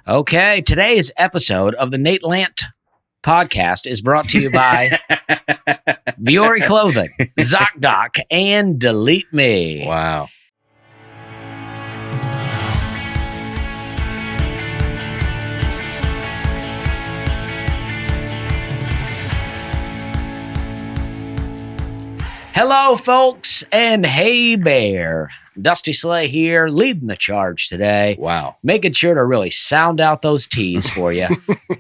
Okay, today's episode of the Nateland podcast is brought to you by Viore Clothing, ZocDoc, and Delete Me. Wow. Hello, folks, and hey, Bear. Dusty Slay here, leading the charge today. Wow. Making sure to really sound out those T's for you.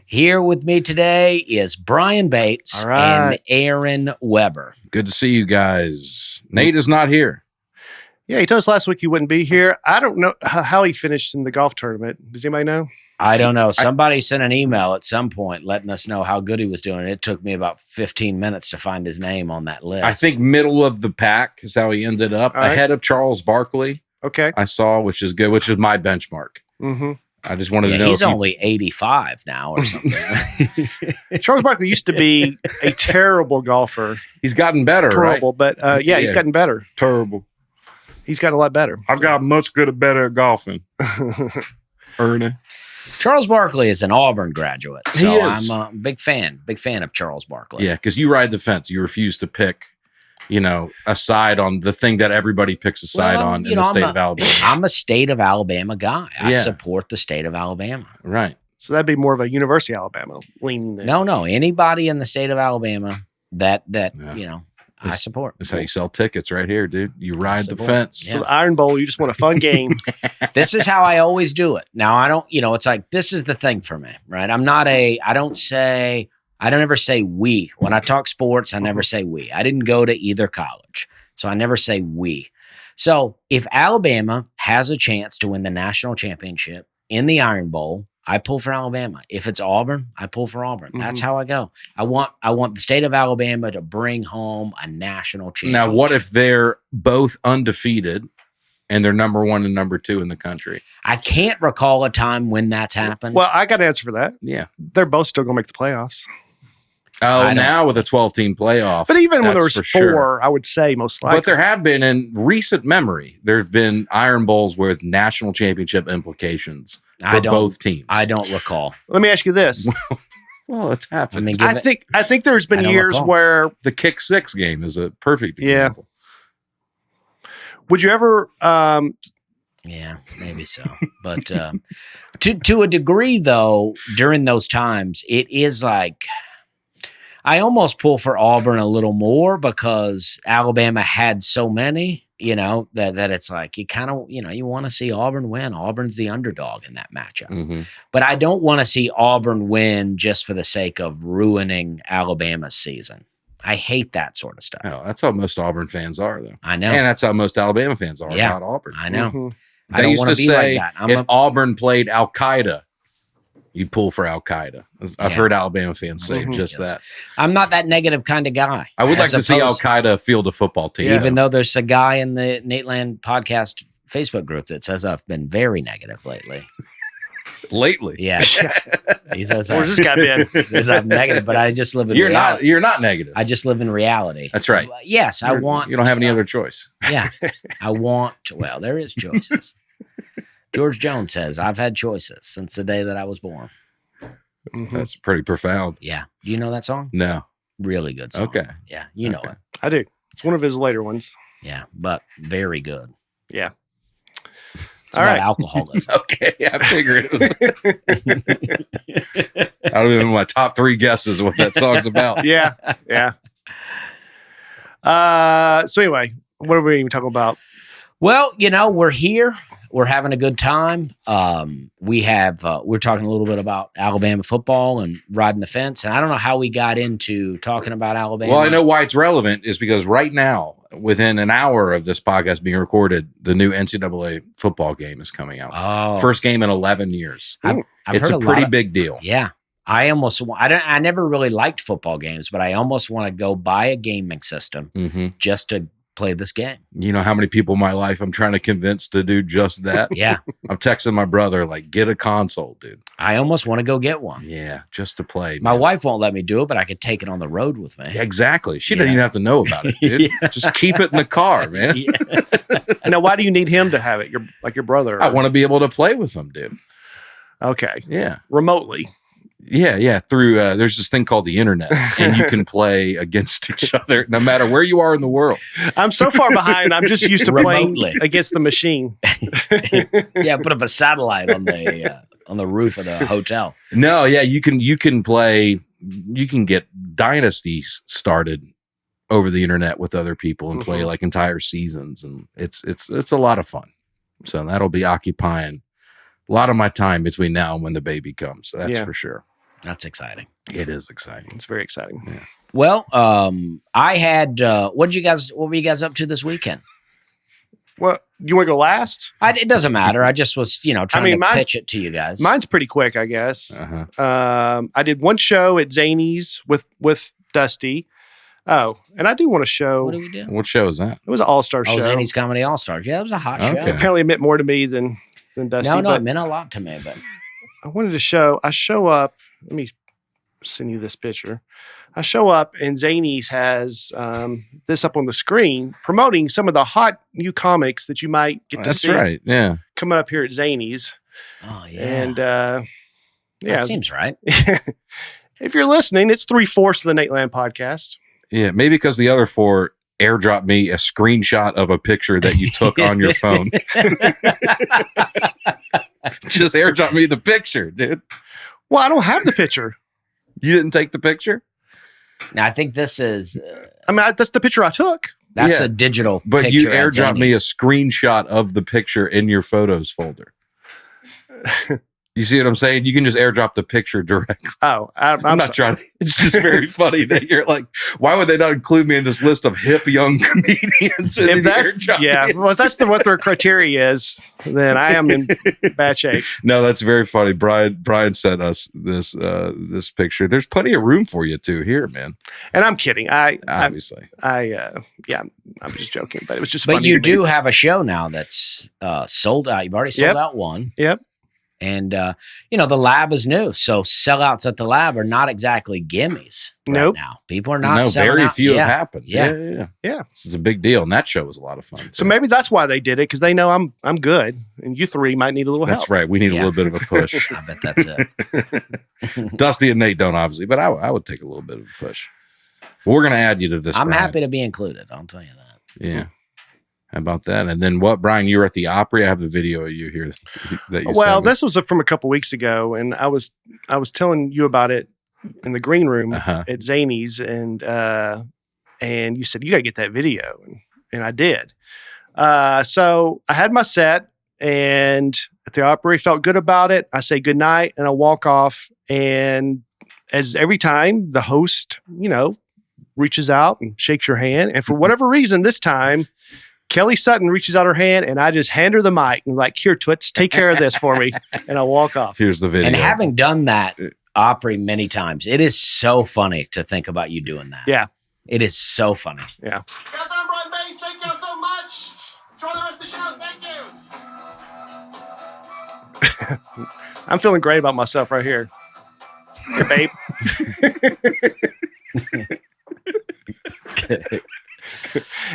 Here with me today is Brian Bates and Aaron Weber. Good to see you guys. Nate is not here. Yeah, he told us last week he wouldn't be here. I don't know how he finished in the golf tournament. Does anybody know? I don't know. Somebody sent an email at some point letting us know how good he was doing. It took me about 15 minutes to find his name on that list. I think middle of the pack is how he ended up, ahead of Charles Barkley. Okay. I saw, which is good, which is my benchmark. Mm-hmm. I just wanted to know. He's only 85 now or something. Charles Barkley used to be a terrible golfer. He's gotten better, terrible, right? But he's gotten better. Terrible. He's gotten a lot better. I've got much better at golfing. Ernie. Charles Barkley is an Auburn graduate, so He is. I'm a big fan of Charles Barkley. Yeah, because you ride the fence. You refuse to pick, a side on the thing that everybody picks a side on in the state of Alabama. I'm a state of Alabama guy. I Yeah. support the state of Alabama. Right. So that'd be more of a University of Alabama leaning there. No, anybody in the state of Alabama that I support. That's how you sell tickets right here, dude. You ride the fence. Yeah. So the Iron Bowl, you just want a fun game. This is how I always do it. Now, I don't, it's like, this is the thing for me, right? I don't ever say we. When I talk sports, I never say we. I didn't go to either college, so I never say we. So if Alabama has a chance to win the national championship in the Iron Bowl, I pull for Alabama. If it's Auburn, I pull for Auburn. That's how I go. I want the state of Alabama to bring home a national championship. Now, what if they're both undefeated and they're number one and number two in the country? I can't recall a time when that's happened. Well, I got an answer for that. Yeah. They're both still going to make the playoffs. Oh, now with a 12-team playoff. But even when there was for four, sure. I would say most likely. But there have been, in recent memory, there have been Iron Bowls with national championship implications for both teams. I don't recall. Let me ask you this. Well, it's happened. I think there's been years where the kick six game is a perfect example. Would you ever? Yeah, maybe so. But to a degree, though, during those times, it is like I almost pull for Auburn a little more because Alabama had so many. That it's like you kind of, you want to see Auburn win. Auburn's the underdog in that matchup. Mm-hmm. But I don't want to see Auburn win just for the sake of ruining Alabama's season. I hate that sort of stuff. Oh, that's how most Auburn fans are, though. I know. And that's how most Alabama fans are about Auburn. I know. Mm-hmm. They used to say if Auburn played Al-Qaeda, you'd pull for Al-Qaeda. I've heard Alabama fans say just that. I'm not that negative kind of guy. I would like to see Al-Qaeda field a football team. Even though there's a guy in the Nateland podcast Facebook group that says I've been very negative lately. Lately? Yeah. He says, where's this guy been? He says I'm negative, but I just live in reality. You're not negative. I just live in reality. That's right. Yes, I want. You don't have any other choice. Yeah. Well, there is choices. George Jones says, I've had choices since the day that I was born. Mm-hmm. That's pretty profound. Yeah. Do you know that song? No. Really good song. Okay. Yeah. You know it. I do. It's one of his later ones. Yeah. But very good. Yeah. It's about alcoholism. Okay. Yeah, I figured it was. I don't even know my top three guesses of what that song's about. Yeah. Yeah. So anyway, what are we even talking about? Well, we're here. We're having a good time. We're talking a little bit about Alabama football and riding the fence. And I don't know how we got into talking about Alabama. Well, I know why it's relevant is because right now, within an hour of this podcast being recorded, the new NCAA football game is coming out. Oh. First game in 11 years. It's a pretty big deal. Yeah. I never really liked football games, but I almost want to go buy a gaming system just to play this game. You know how many people in my life I'm trying to convince to do just that? Yeah. I'm texting my brother, get a console, dude. I almost want to go get one. Yeah, just to play. My wife won't let me do it, but I could take it on the road with me. Yeah, exactly. She doesn't even have to know about it, dude. Just keep it in the car, man. Now, why do you need him to have it? Your brother. I want to be able to play with him, dude. Okay. Yeah. Remotely. Yeah. Through there's this thing called the internet, and you can play against each other no matter where you are in the world. I'm so far behind. I'm just used to playing Remotely. against the machine. Yeah, put up a satellite on the roof of the hotel. No, yeah, you can play. You can get dynasties started over the internet with other people and play like entire seasons, and it's a lot of fun. So that'll be occupying a lot of my time between now and when the baby comes. So that's for sure. That's exciting. It is exciting. It's very exciting. Yeah. Well, I had what were you guys up to this weekend? Well, you want to go last? It doesn't matter. I just was, trying to pitch it to you guys. Mine's pretty quick, I guess. Uh-huh. I did one show at Zany's with Dusty. Oh, and I do want to show. What do we do? What show is that? It was an all-star show. Zany's Comedy All-Stars. Yeah, it was a hot show. Apparently it meant more to me than Dusty. No, but it meant a lot to me. But I wanted to show. I show up. Let me send you this picture. I show up and Zany's has this up on the screen promoting some of the hot new comics that you might get to see. That's right. Yeah. Coming up here at Zany's. oh yeah, And that yeah. seems right. If you're listening, it's 3/4 of the Nateland podcast. Yeah. Maybe because the other 4 airdropped me a screenshot of a picture that you took on your phone. Just airdrop me the picture, dude. Well, I don't have the picture. You didn't take the picture? Now I think this is I mean, that's the picture I took. that's Yeah. a digital. But picture you at airdropped me a Zany's. screenshot of the picture in your photos folder. You see what I'm saying? You can just airdrop the picture directly. Oh, I'm I'm not trying to. It's just very funny that you're like, why would they not include me in this list of hip young comedians? And If that's well, if that's what their criteria is, then I am in bad shape. No, that's very funny. Brian sent us this picture. There's plenty of room for you too here, man. And I'm kidding. Obviously. Yeah, I'm just joking, but it was just But funny. you to me. do have a show now that's sold out. You've already sold Yep. out one. Yep. And, the lab is new. So sellouts at the lab are not exactly gimmies Nope. right now. People are not No, selling very out. few Yeah. have happened. Yeah. Yeah. This is a big deal, and that show was a lot of fun. So maybe that's why they did it, because they know I'm good, and you three might need a little That's help. right. We need a Yeah. little bit of a push. I bet that's it. Dusty and Nate don't, obviously, but I would take a little bit of a push. We're going to add you to this. I'm Brian. happy to be included. I'll tell you that. Yeah. How about that? And then what, Brian? You were at the Opry. I have the video of you here that you Well, sent me. this was from a couple weeks ago, and I was telling you about it in the green room Uh-huh. at Zany's, and you said you got to get that video, and I did. So I had my set, and at the Opry, felt good about it. I say good night, and I walk off, and as every time the host, reaches out and shakes your hand, and for whatever reason this time, Kelly Sutton reaches out her hand, and I just hand her the mic and like, here, Twits, take care of this for me, and I walk off. Here's the video. And having done that Opry many times, it is so funny to think about you doing that. Yeah. It is so funny. Yeah. Guys, I'm Brian Bates. Thank you so much. Enjoy the rest of the show. Thank you. I'm feeling great about myself right here. Hey, babe.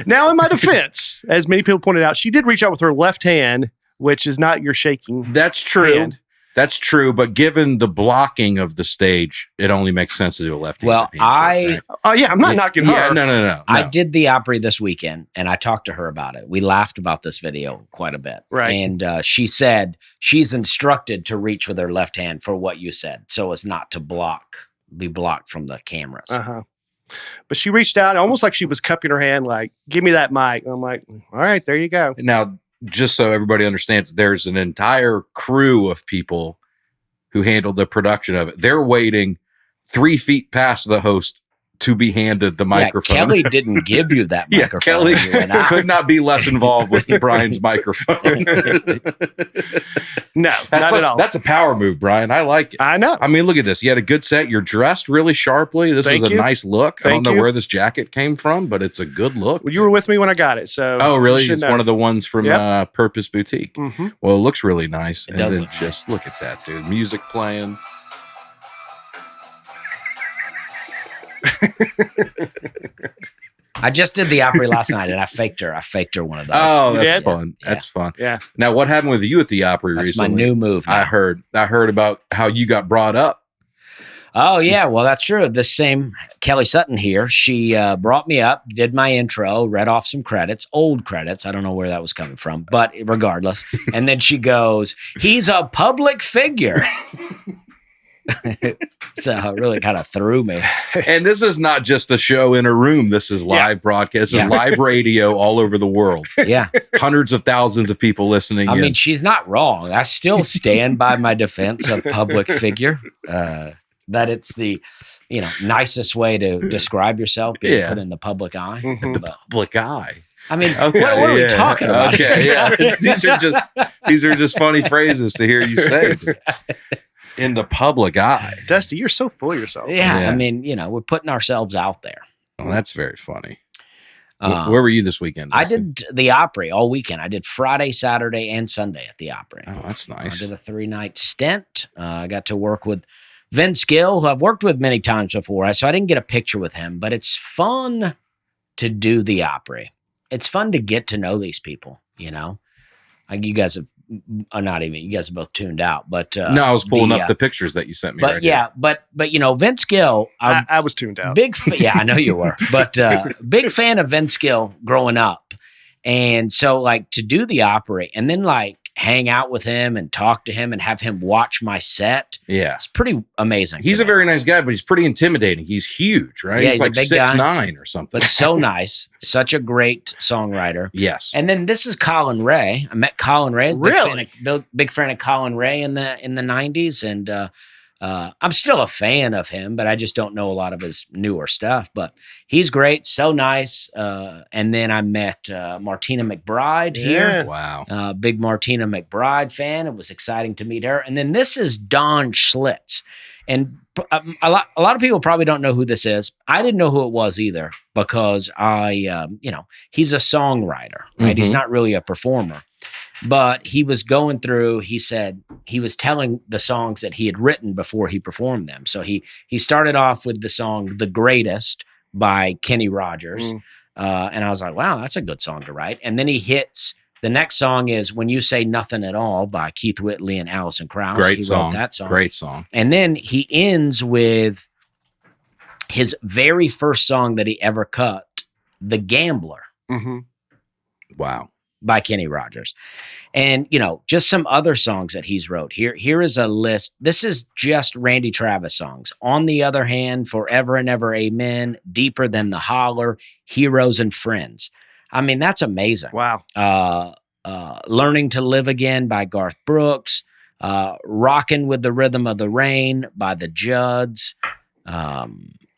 Now, in my defense, as many people pointed out, she did reach out with her left hand, which is not your shaking. That's true. hand. That's true. But given the blocking of the stage, it only makes sense to do a left-handed Well, handshake, right? Oh, yeah, I'm not knocking her. Yeah, no. I did the Opry this weekend, and I talked to her about it. We laughed about this video quite a bit. Right. And she said she's instructed to reach with her left hand for what you said, so as not to be blocked from the cameras. Uh-huh. But she reached out almost like she was cupping her hand, like, give me that mic. And I'm like, all right, there you go. Now, just so everybody understands, there's an entire crew of people who handled the production of it. They're waiting 3 feet past the host to be handed the microphone. Yeah, Kelly didn't give you that Yeah, microphone. Kelly when you went out. could not be less involved with Brian's microphone. No, not at all. That's a power move, Brian. I like it. I know. I mean, look at this. You had a good set. You're dressed really sharply. This is Thank a you. nice look. I don't Thank know you. where this jacket came from, but it's a good look. Well, you were with me when I got it. So Oh, really? you should It's know. one of the ones from Yep. Purpose Boutique. Mhm. Well, it looks really nice. It does then look nice. just look at that, dude. Music playing. I just did the Opry last night, and I faked her. I faked her one of those. Oh, You that's did? fun. Yeah. That's fun. Yeah. Now, what happened with you at the Opry That's recently? my new move. I now. heard about how you got brought up. Oh, yeah. Well, that's true. This same Kelly Sutton here, she brought me up, did my intro, read off some credits, old credits. I don't know where that was coming from, but regardless. And then she goes, he's a public figure. So it really kind of threw me. And this is not just a show in a room. This is live broadcast. This is live radio all over the world. Yeah. Hundreds of thousands of people listening I in. mean, she's not wrong. I still stand by my defense of public figure. That it's the, nicest way to describe yourself, being put in the public eye. Mhm. But, Public eye. I mean, Okay, what are we talking about? Okay, yeah. These are just funny phrases to hear you say. In the public eye. Dusty, you're so full of yourself. Yeah, Yeah. I mean, we're putting ourselves out there. Well, that's very funny. Um, Where were you this weekend? I Dusty? did the Opry all weekend. I did Friday, Saturday, and Sunday at the Opry. Oh, that's I nice. did a 3-night stint. I got to work with Vince Gill, who I've worked with many times before. So I didn't get a picture with him, but it's fun to do the Opry. It's fun to get to know these people, Like you guys have, not even, you guys have both tuned out, but No, I was pulling up the pictures that you sent me. but right yeah, but Vince Gill, I was tuned out. yeah, I know you were, but big fan of Vince Gill growing up. And so like to do the Opry and then like hang out with him and talk to him and have him watch my set. Yeah. It's pretty amazing. He's to a me. very nice guy, but he's pretty intimidating. He's huge, right? Yeah, he's he's a like big guy. 6'9" or something. but so nice, such a great songwriter. Yes. And then this is Colin Ray. I met Colin Ray. Really? Big fan of Colin Ray in the 90s. And I'm still a fan of him, but I just don't know a lot of his newer stuff. But he's great, so nice. And then I met Martina McBride here. Yeah. Wow. Big Martina McBride fan. It was exciting to meet her. And then this is Don Schlitz. And a lot of people probably don't know who this is. I didn't know who it was either because he's a songwriter, right? He's Mhm. not really a performer. But he was going through, he said, he was telling the songs that he had written before he performed them. So he started off with the song The Greatest by Kenny Rogers. And I was like, wow, that's a good song to write. And then he hits, the next song is When You Say Nothing at All by Keith Whitley and Alison Krauss. Great He song. wrote that song. Great song. And then he ends with his very first song that he ever cut, The Gambler Mm-hmm. Wow. by Kenny Rogers. And, just some other songs that he's wrote. Here is a list. This is just Randy Travis songs. On the Other Hand, Forever and Ever, Amen, Deeper Than the Holler, Heroes and Friends. I mean, that's amazing. Wow. Learning to Live Again by Garth Brooks, Rockin' with the Rhythm of the Rain by the Judds.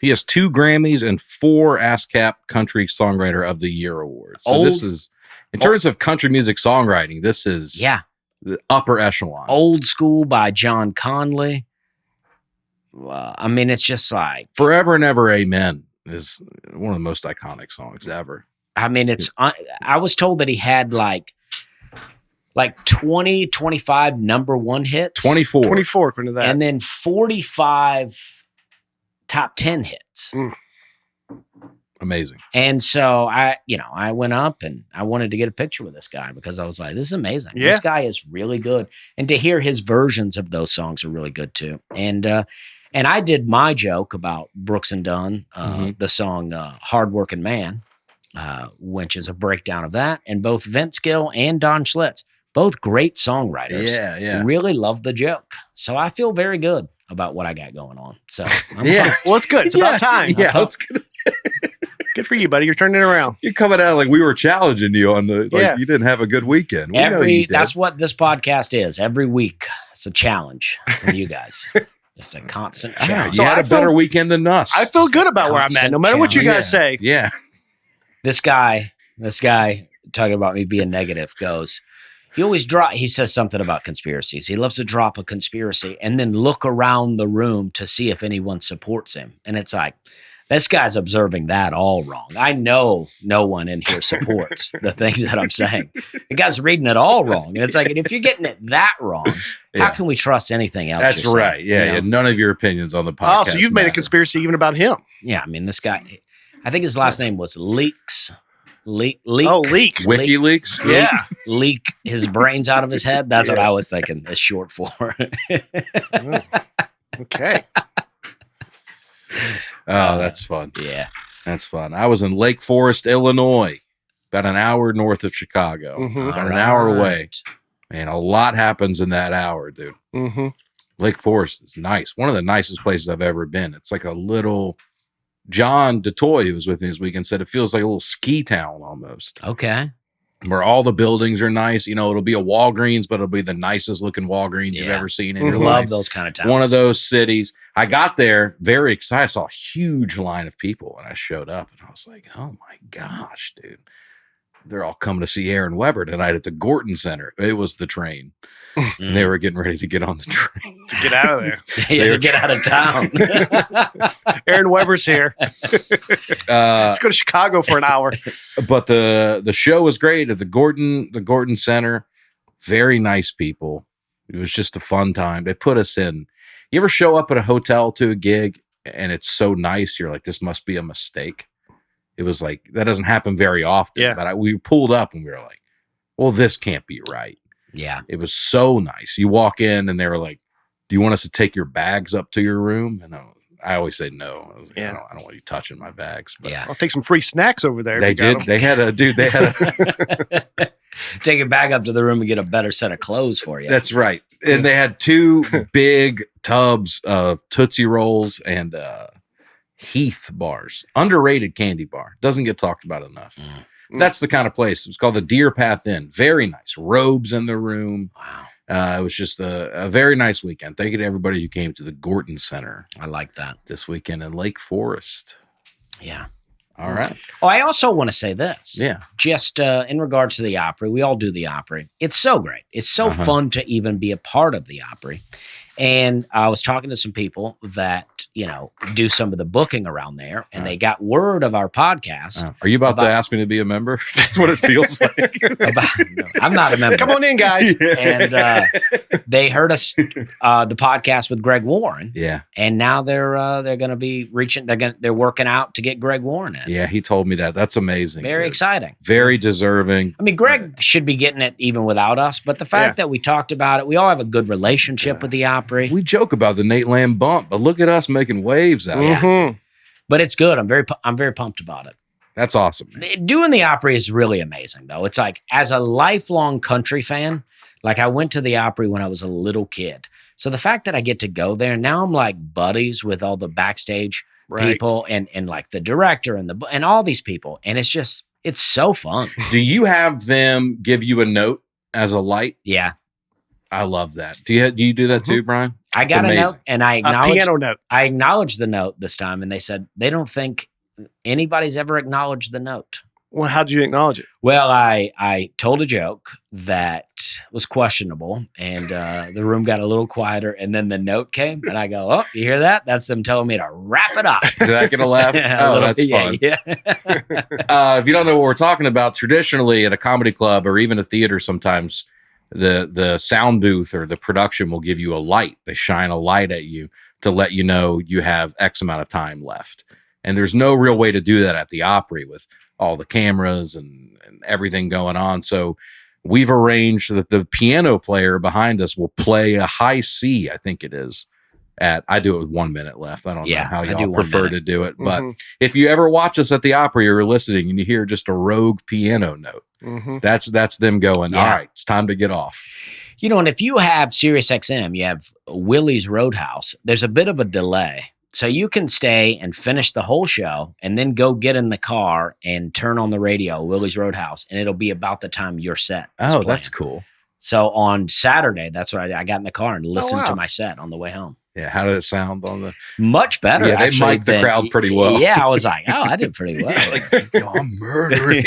He has 2 Grammys and 4 ASCAP Country Songwriter of the Year awards. So this is, in terms of country music songwriting, this is the upper echelon. Old School by John Conley. I mean, it's just like, Forever and Ever, Amen is one of the most iconic songs ever. I mean, I was told that he had like 20, 25 number one hits. 24. 24 according to that. And then 45 top 10 hits. Amazing. And so I went up and I wanted to get a picture with this guy because I was like, this is amazing. Yeah. This guy is really good. And to hear his versions of those songs are really good too. And I did my joke about Brooks and Dunn, the song Hardworking Man, which is a breakdown of that. And both Vince Gill and Don Schlitz, both great songwriters. Yeah. Really love the joke. So I feel very good about what I got going on. So I'm Yeah. Well, it's good. It's about time. Yeah, it's good. Good for you, buddy. You're turning it around. You're coming out like we were challenging you on the, like Yeah. you didn't have a good weekend. We know you did. That's what this podcast is. Every week, it's a challenge for you guys. Just a constant You challenge. So had I a better feel- weekend than us. I feel good about where I'm at, no matter what you guys say. Yeah. This guy talking about me being negative goes, he says something about conspiracies. He loves to drop a conspiracy and then look around the room to see if anyone supports him. And it's like, this guy's observing that all wrong. I know no one in here supports the things that I'm saying. The guy's reading it all wrong. And it's like, and if you're getting it that wrong, Yeah. how can we trust anything else? That's you're saying, right. Yeah, you know? yeah. None of your opinions on the podcast. Oh, so you've made a matter. conspiracy even about him. Yeah, I mean, this guy, I think his last name was Leaks. Leak. Oh, Leak. WikiLeaks. Yeah. Leak his brains out of his head. That's what I was thinking. It's short for. Oh, okay. Oh, that's fun. Yeah. That's fun. I was in Lake Forest, Illinois, about an hour north of Chicago, Mhm. about an hour away. Man, a lot happens in that hour, dude. Mm-hmm. Lake Forest is nice. One of the nicest places I've ever been. It's like a little. John DeToy, who was with me this weekend, said it feels like a little ski town almost, Okay. where all the buildings are nice. You know, it'll be a Walgreens, but it'll be the nicest looking Walgreens you've Yeah. ever seen in your Mhm. Love life. those kind of towns. One of those cities. I got there very excited. I saw a huge line of people, and I showed up, and I was like, "Oh my gosh, dude! They're all coming to see Aaron Weber tonight at the Gorton Center." It was the train, and they were getting ready to get on the train. Get out of there. Yeah, to get out of town. Aaron Weber's here. Uh, Let's go to Chicago for an hour. but the show was great at the Gorton Center. Very nice people. It was just a fun time. They put us in. You ever show up at a hotel to a gig and it's so nice, you're like, this must be a mistake. It was like, that doesn't happen very often. Yeah. But we pulled up and we were like, well, this can't be right. Yeah. It was so nice. You walk in and they were like, do you want us to take your bags up to your room? And I always say no. I was like, Yeah. I don't want you touching my bags. But Yeah. I'll take some free snacks over there. if they you got did. 'em. They had a Take it back up to the room and get a better set of clothes for you. That's right. And they had two big tubs of Tootsie Rolls and Heath bars. Underrated candy bar. Doesn't get talked about enough. Mm. That's the kind of place. It was called the Deer Path Inn. Very nice. Robes in the room. Wow. It was just a very nice weekend. Thank you to everybody who came to the Gorton Center I like that. this weekend in Lake Forest. Yeah. All right. Oh, I also want to say this. Yeah. Just in regards to the Opry, we all do the Opry. It's so great. It's so Uh-huh. fun to even be a part of the Opry. And I was talking to some people that, do some of the booking around there, and they got word of our podcast. Are you about to About- ask me to be a member? That's what it feels like. No, I'm not a member. Come on in, guys. And they heard us the podcast with Greg Warren, Yeah. and now they're going to be reaching. They're working out to get Greg Warren in. Yeah. He told me that. That's amazing. Very dude. exciting. Very deserving. I mean, Greg should be getting it even without us, but the fact that we talked about it, we all have a good relationship with the Opry. We joke about the Nateland bump, but look at us making waves out of it. Mhm. But it's good. I'm very pumped about it. That's awesome. man. Doing the Opry is really amazing, though. It's like, as a lifelong country fan, like I went to the Opry when I was a little kid. So the fact that I get to go there, now I'm like buddies with all the backstage Right. people and like the director and all these people. And it's so fun. Do you have them give you a note as a light? Yeah. I love that. Do you do that too, Brian? I It's got a amazing. note and I A acknowledged piano note. I acknowledged the note this time, and they said they don't think anybody's ever acknowledged the note. Well, how did you acknowledge it? Well, I told a joke that was questionable, and the room got a little quieter, and then the note came, and I go, "Oh, you hear that? That's them telling me to wrap it up." Did I get a laugh? A Oh, little- that's fun. Yeah. If you don't know what we're talking about, traditionally at a comedy club or even a theater, sometimes the sound booth or the production will give you a light. They shine a light at you to let you know you have X amount of time left. And there's no real way to do that at the Opry with all the cameras and everything going on. So we've arranged that the piano player behind us will play a high C, I think it is. I do it with 1 minute left. I don't know how I do y'all 1 prefer minute. to do it. But Mhm. if you ever watch us at the Opry or listening and you hear just a rogue piano note, Mhm. that's them going, Yeah. all right, it's time to get off. And if you have Sirius XM, you have Willie's Roadhouse, there's a bit of a delay. So you can stay and finish the whole show and then go get in the car and turn on the radio, Willie's Roadhouse, and it'll be about the time your set is Oh, playing. that's cool. So on Saturday, that's what I got in the car and listened to wow. my set on the way home. Yeah. How did it sound on the Much better. Yeah, they actually, mic'd the than- crowd pretty well. Yeah, I was like, oh, I did pretty well. I'm murdering.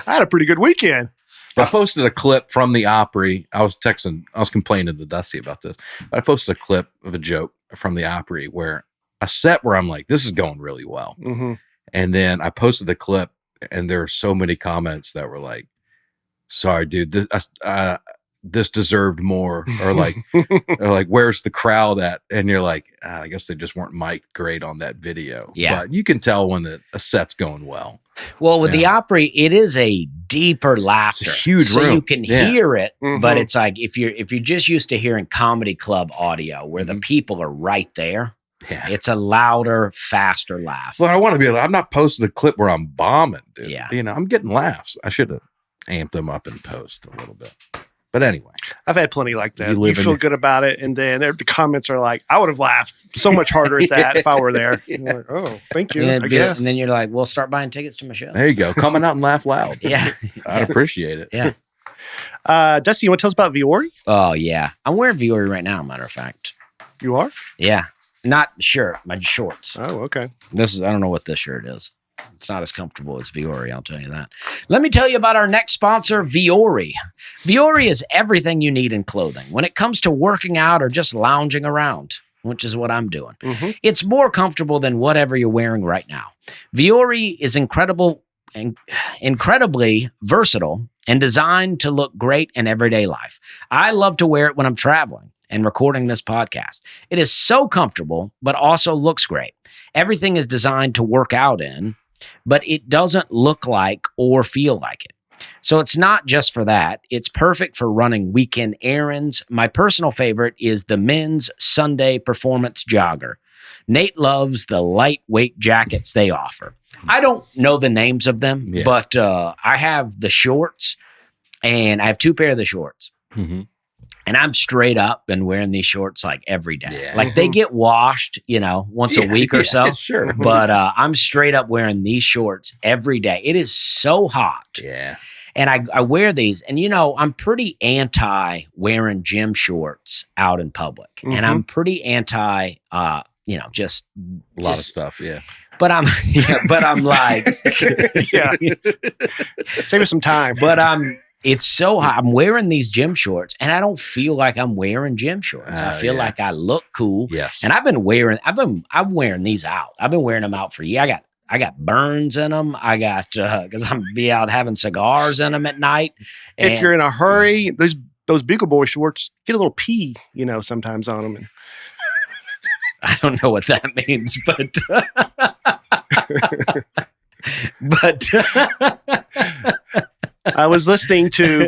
I had a pretty good weekend. I posted a clip from the Opry. I was complaining to Dusty about this. But I posted a clip of a joke from the Opry where a set where I'm like, this is going really well. Mhm. And then I posted the clip, and there were so many comments that were like, sorry, dude, this deserved more, or like, where's the crowd at? And you're like, I guess they just weren't mic'd great on that video. Yeah. But you can tell when a set's going well. Well, with the Opry, it is a deeper laughter. It's a huge so room. you can hear it, but it's like if you're just used to hearing comedy club audio where the people are right there, it's a louder, faster laugh. Well, I want to be. I'm not posting a clip where I'm bombing, dude. Yeah. I'm getting laughs. I should have amped them up in post a little bit. But anyway, I've had plenty like that. You You feel good about it, and then the comments are like, "I would have laughed so much harder at that if I were there." And you're like, oh, thank you. I guess. And then you're like, "Well, start buying tickets to my show." There you go. Coming out and laugh loud. Yeah, I'd appreciate it. Yeah. Dusty, you want to tell us about Viore? Oh yeah, I'm wearing Viore right now. Matter of fact. You are? Yeah, not shirt, my shorts. Oh, okay. I don't know what this shirt is. It's not as comfortable as Viore, I'll tell you that. Let me tell you about our next sponsor, Viore. Viore is everything you need in clothing when it comes to working out or just lounging around, which is what I'm doing. It's more comfortable than whatever you're wearing right now. Viore is incredibly versatile and designed to look great in everyday life. I love to wear it when I'm traveling and recording this podcast. It is so comfortable, but also looks great. Everything is designed to work out in, but it doesn't look like or feel like it. So it's not just for that. It's perfect for running weekend errands. My personal favorite is the men's Sunday performance jogger. Nate loves the lightweight jackets they offer. I don't know the names of them, but I have the shorts, and I have 2 pairs of the shorts. And I'm straight up and wearing these shorts like every day. Like they get washed, once a week or so. Sure. But I'm straight up wearing these shorts every day. It is so hot. Yeah. And I wear these, and I'm pretty anti wearing gym shorts out in public. And I'm pretty anti, just a lot of stuff. Yeah. But I'm like, Save us some time. But it's so hot. I'm wearing these gym shorts, and I don't feel like I'm wearing gym shorts. I feel like I look cool. Yes. And I'm wearing these out. I've been wearing them out for years. I got burns in them. I got because I'm be out having cigars in them at night. If you're in a hurry, those Bugle Boy shorts get a little pee, sometimes on them. I don't know what that means, but I was listening to.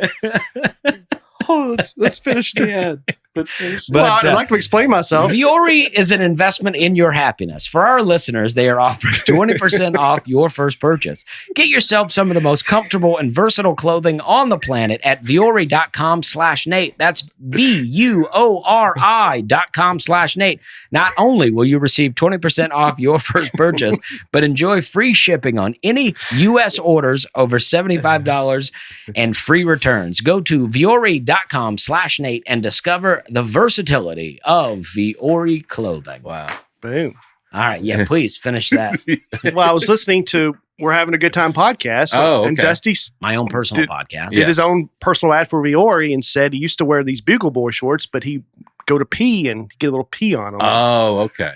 Let's finish the ad. I'd like to explain myself. Viore is an investment in your happiness. For our listeners, they are offering 20% off your first purchase. Get yourself some of the most comfortable and versatile clothing on the planet at Viore.com/Nate. That's VUORI.com/Nate. Not only will you receive 20% off your first purchase, but enjoy free shipping on any U.S. orders over $75 and free returns. Go to Viore.com/Nate and discover the versatility of Viore clothing. Wow. Boom. All right. Yeah, please finish that. Well, I was listening to We're Having a Good Time podcast. And Dusty my own personal podcast. Did his own personal ad for Viore and said he used to wear these Bugle Boy shorts, but he go to pee and get a little pee on them. Oh, okay.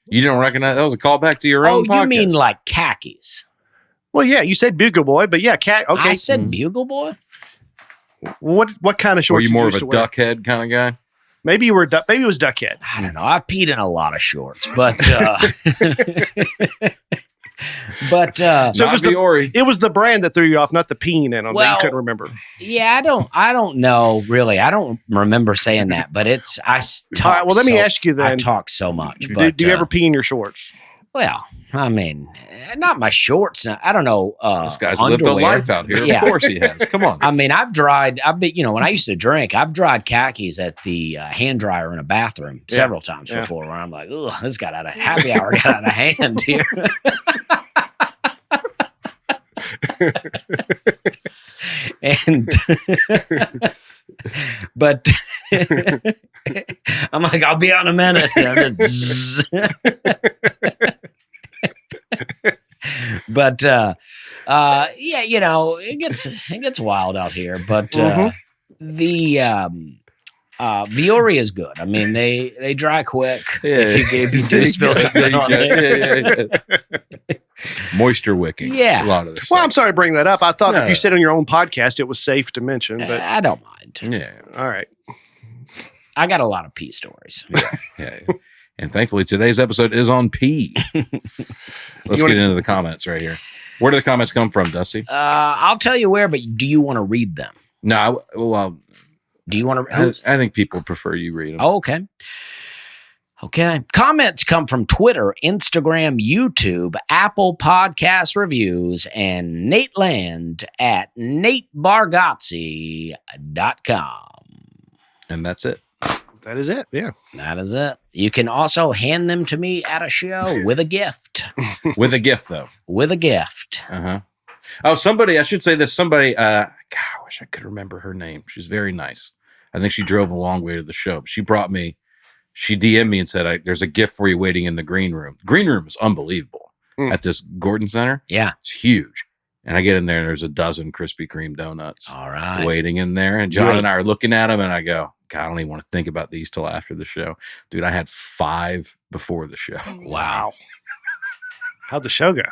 You don't recognize that was a callback to your own podcast? Oh, you mean like khakis? Well, yeah, you said Bugle Boy, but yeah, okay. I said Bugle Boy? What kind of shorts? Were you more of a used to wear? duckhead kind of guy? Maybe you were. Maybe it was duckhead. I don't know. I've peed in a lot of shorts, but So it was the brand that threw you off, not the peeing in them that you couldn't remember. Yeah, I don't know really. I don't remember saying that, but it's I talk. All right, well, let me ask you then. I talk so much. But, do you ever pee in your shorts? Well, I mean, not my shorts. I don't know. This guy's lived a life out here. Yeah. Of course he has. Come on. I mean, I've been, when I used to drink, I've dried khakis at the hand dryer in a bathroom several times before where I'm like, oh, this got out of happy hour, got out of hand here. And, but I'm like, I'll be out in a minute. But it gets wild out here. But the Viore is good. I mean, they dry quick if you do spill something on it. Moisture wicking. Yeah. A lot of this Well, stuff. I'm sorry to bring that up. I thought No, if you said on your own podcast, it was safe to mention. But I don't mind. Yeah. all right. I got a lot of pee stories. Yeah. And thankfully, today's episode is on pee. Let's get into the comments right here. Where do the comments come from, Dusty? I'll tell you where, but do you want to read them? No, well, Do you want to? I think people prefer you read them. Oh, okay. Okay. Comments come from Twitter, Instagram, YouTube, Apple Podcast Reviews, and Nateland at natebargatze.com. And that's it. That is it. Yeah. That is it. You can also hand them to me at a show with a gift. With a gift, though. With a gift. Uh-huh. Oh, somebody, I should say this. Somebody, God, I wish I could remember her name. She's very nice. I think she drove a long way to the show. She DM'd me and said, there's a gift for you waiting in the green room. The green room is unbelievable at this Gordon Center. Yeah. It's huge. And I get in there and there's a dozen Krispy Kreme donuts All right. waiting in there. And John and I are looking at them and I go, God, I don't even want to think about these till after the show. Dude, I had 5 before the show. Wow. How'd the show go?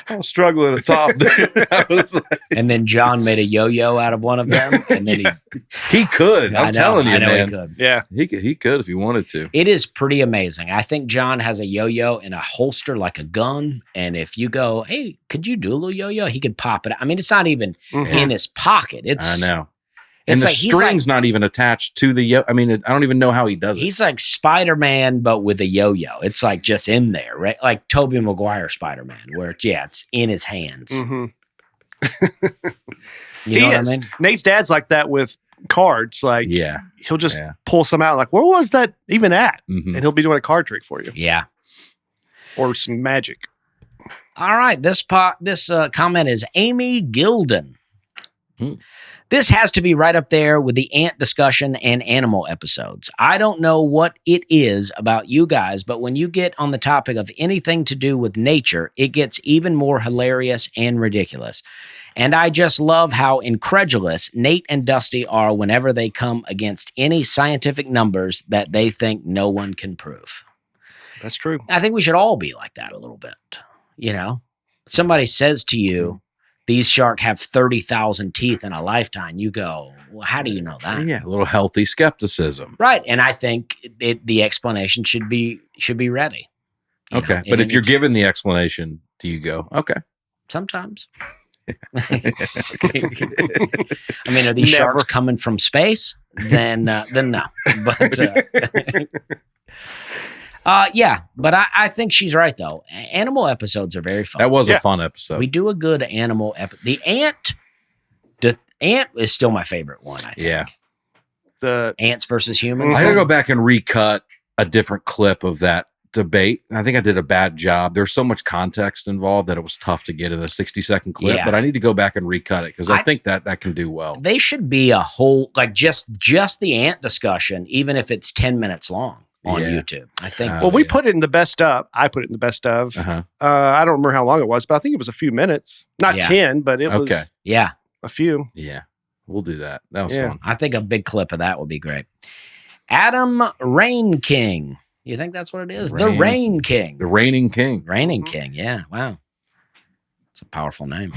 I was struggling at top. Dude. I was like, And then John made a yo-yo out of one of them. And then he could. I'm telling you, I know man. he could. Yeah. He could if he wanted to. It is pretty amazing. I think John has a yo-yo in a holster like a gun. And if you go, hey, could you do a little yo-yo? He could pop it. I mean, it's not even in his pocket. It's I know. And It's the like string's not even attached to the I mean, I don't even know how he does it. he's like Spider-Man, but with a yo-yo. It's like just in there, right? Like Tobey Maguire Spider-Man, where it's in his hands. Mm-hmm. You know what I mean? Nate's dad's like that with cards. Like, Yeah. he'll just Yeah. pull some out. Like, where was that even at? Mhm. And he'll be doing a card trick for you Yeah. or some magic. All right. This comment is Amy Gilden. Hmm. This has to be right up there with the ant discussion and animal episodes. I don't know what it is about you guys, but when you get on the topic of anything to do with nature, it gets even more hilarious and ridiculous. And I just love how incredulous Nate and Dusty are whenever they come against any scientific numbers that they think no one can prove. That's true. I think we should all be like that a little bit. You know, somebody says to you, these sharks have 30,000 teeth in a lifetime. You go, well, how do you know that? Yeah, a little healthy skepticism. Right. And I think the explanation should be ready. You Okay. know, But if and you're given the explanation, do you go, okay. sometimes. I mean, are these Never. sharks coming from space? Then no. But yeah, but I think she's right though. Animal episodes are very fun. That was Yeah. a fun episode. We do a good animal The ant is still my favorite one, I think. Yeah. The Ants versus humans. I gotta go back and recut a different clip of that debate. I think I did a bad job. There's so much context involved that it was tough to get in a 60-second clip, Yeah. but I need to go back and recut it because I I- think that can do well. They should be a whole, like just the ant discussion, even if it's 10 minutes long on Yeah. YouTube. I think. well, we yeah. put it in the best of. I put it in the best of. Uh-huh. I don't remember how long it was, but I think it was a few minutes. Not Yeah. 10, but it Okay. was yeah, a few. Yeah. We'll do that. That was Yeah. fun. I think a big clip of that would be great. Adam Rain King. You think that's what it is? The Rain- Rain King. The reigning king. Reigning King. Yeah. Wow. It's a powerful name.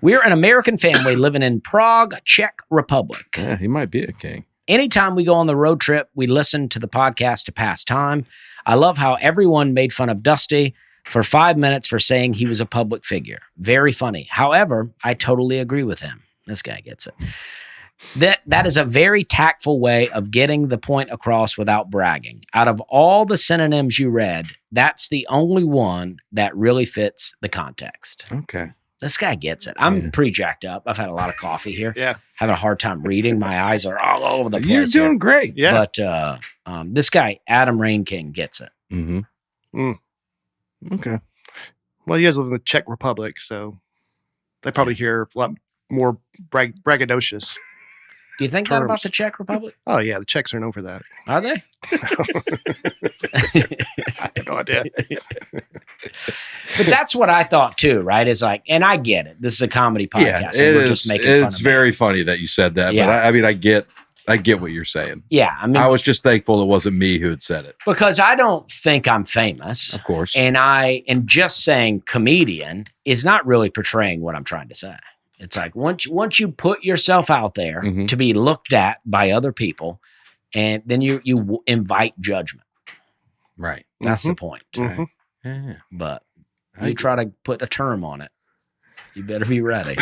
We're an American family living in Prague, Czech Republic. Yeah, he might be a king. Anytime we go on the road trip, we listen to the podcast to pass time. I love how everyone made fun of Dusty for 5 minutes for saying he was a public figure. Very funny. However, I totally agree with him. This guy gets it. That is a very tactful way of getting the point across without bragging. Out of all the synonyms you read, that's the only one that really fits the context. Okay. This guy gets it. I'm Yeah. pretty jacked up. I've had a lot of coffee here. Yeah. Having a hard time reading. My eyes are all over the place. You're here. doing great. Yeah. But this guy, Adam Rain King, gets it. Mm-hmm. Mm. Okay. Well, he does live in the Czech Republic, so they probably hear a lot more braggadocious. Do you think that about Terms. the Czech Republic? Oh, yeah. The Czechs are known for that. Are they? I have no idea. But that's what I thought too, right? Is like, and I get it. This is a comedy podcast. Yeah, and it we're is. just making fun It's of very funny that you said that. Yeah. But I mean, I get I get what you're saying. Yeah, I mean, I was just thankful it wasn't me who had said it. because I don't think I'm famous, Of course. and just saying comedian is not really portraying what I'm trying to say. It's like once you put yourself out there Mhm. to be looked at by other people, and then you invite judgment. Right. That's the point. Mhm. Yeah. But I you agree. try to put a term on it, you better be ready.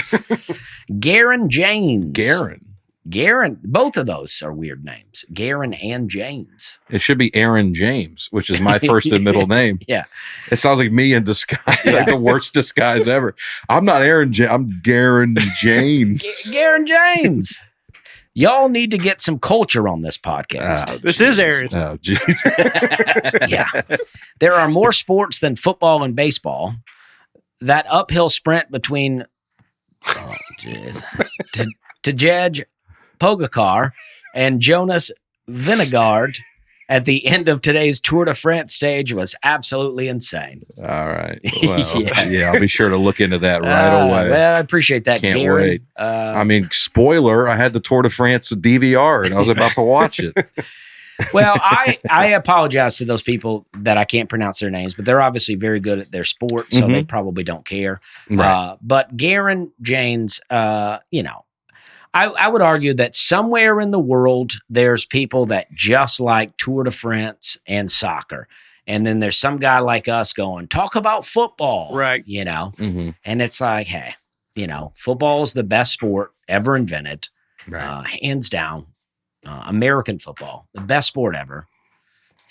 Garen James. Garen. Both of those are weird names. Garen and James. It should be Aaron James, which is my first and middle name. Yeah. It sounds like me in disguise, like the worst disguise ever. I'm not Aaron James. I'm Garen James. Garen James. Y'all need to get some culture on this podcast. This is Aaron. Oh, jeez. Yeah. There are more sports than football and baseball. That uphill sprint between Tadej Pogacar and Jonas Vingegaard at the end of today's Tour de France stage was absolutely insane. All right. Well, Yeah. yeah, I'll be sure to look into that right away. Well, I appreciate that, Can't Garen. wait. I mean, spoiler, I had the Tour de France DVR and I was about to watch it. Well, I apologize to those people that I can't pronounce their names, but they're obviously very good at their sport, so they probably don't care. Right. But Garen James, I would argue that somewhere in the world there's people that just like Tour de France and soccer. And then there's some guy like us going, talk about football. Right. Mhm. And it's like, hey, football is the best sport ever invented. Right. Hands down. American football, the best sport ever.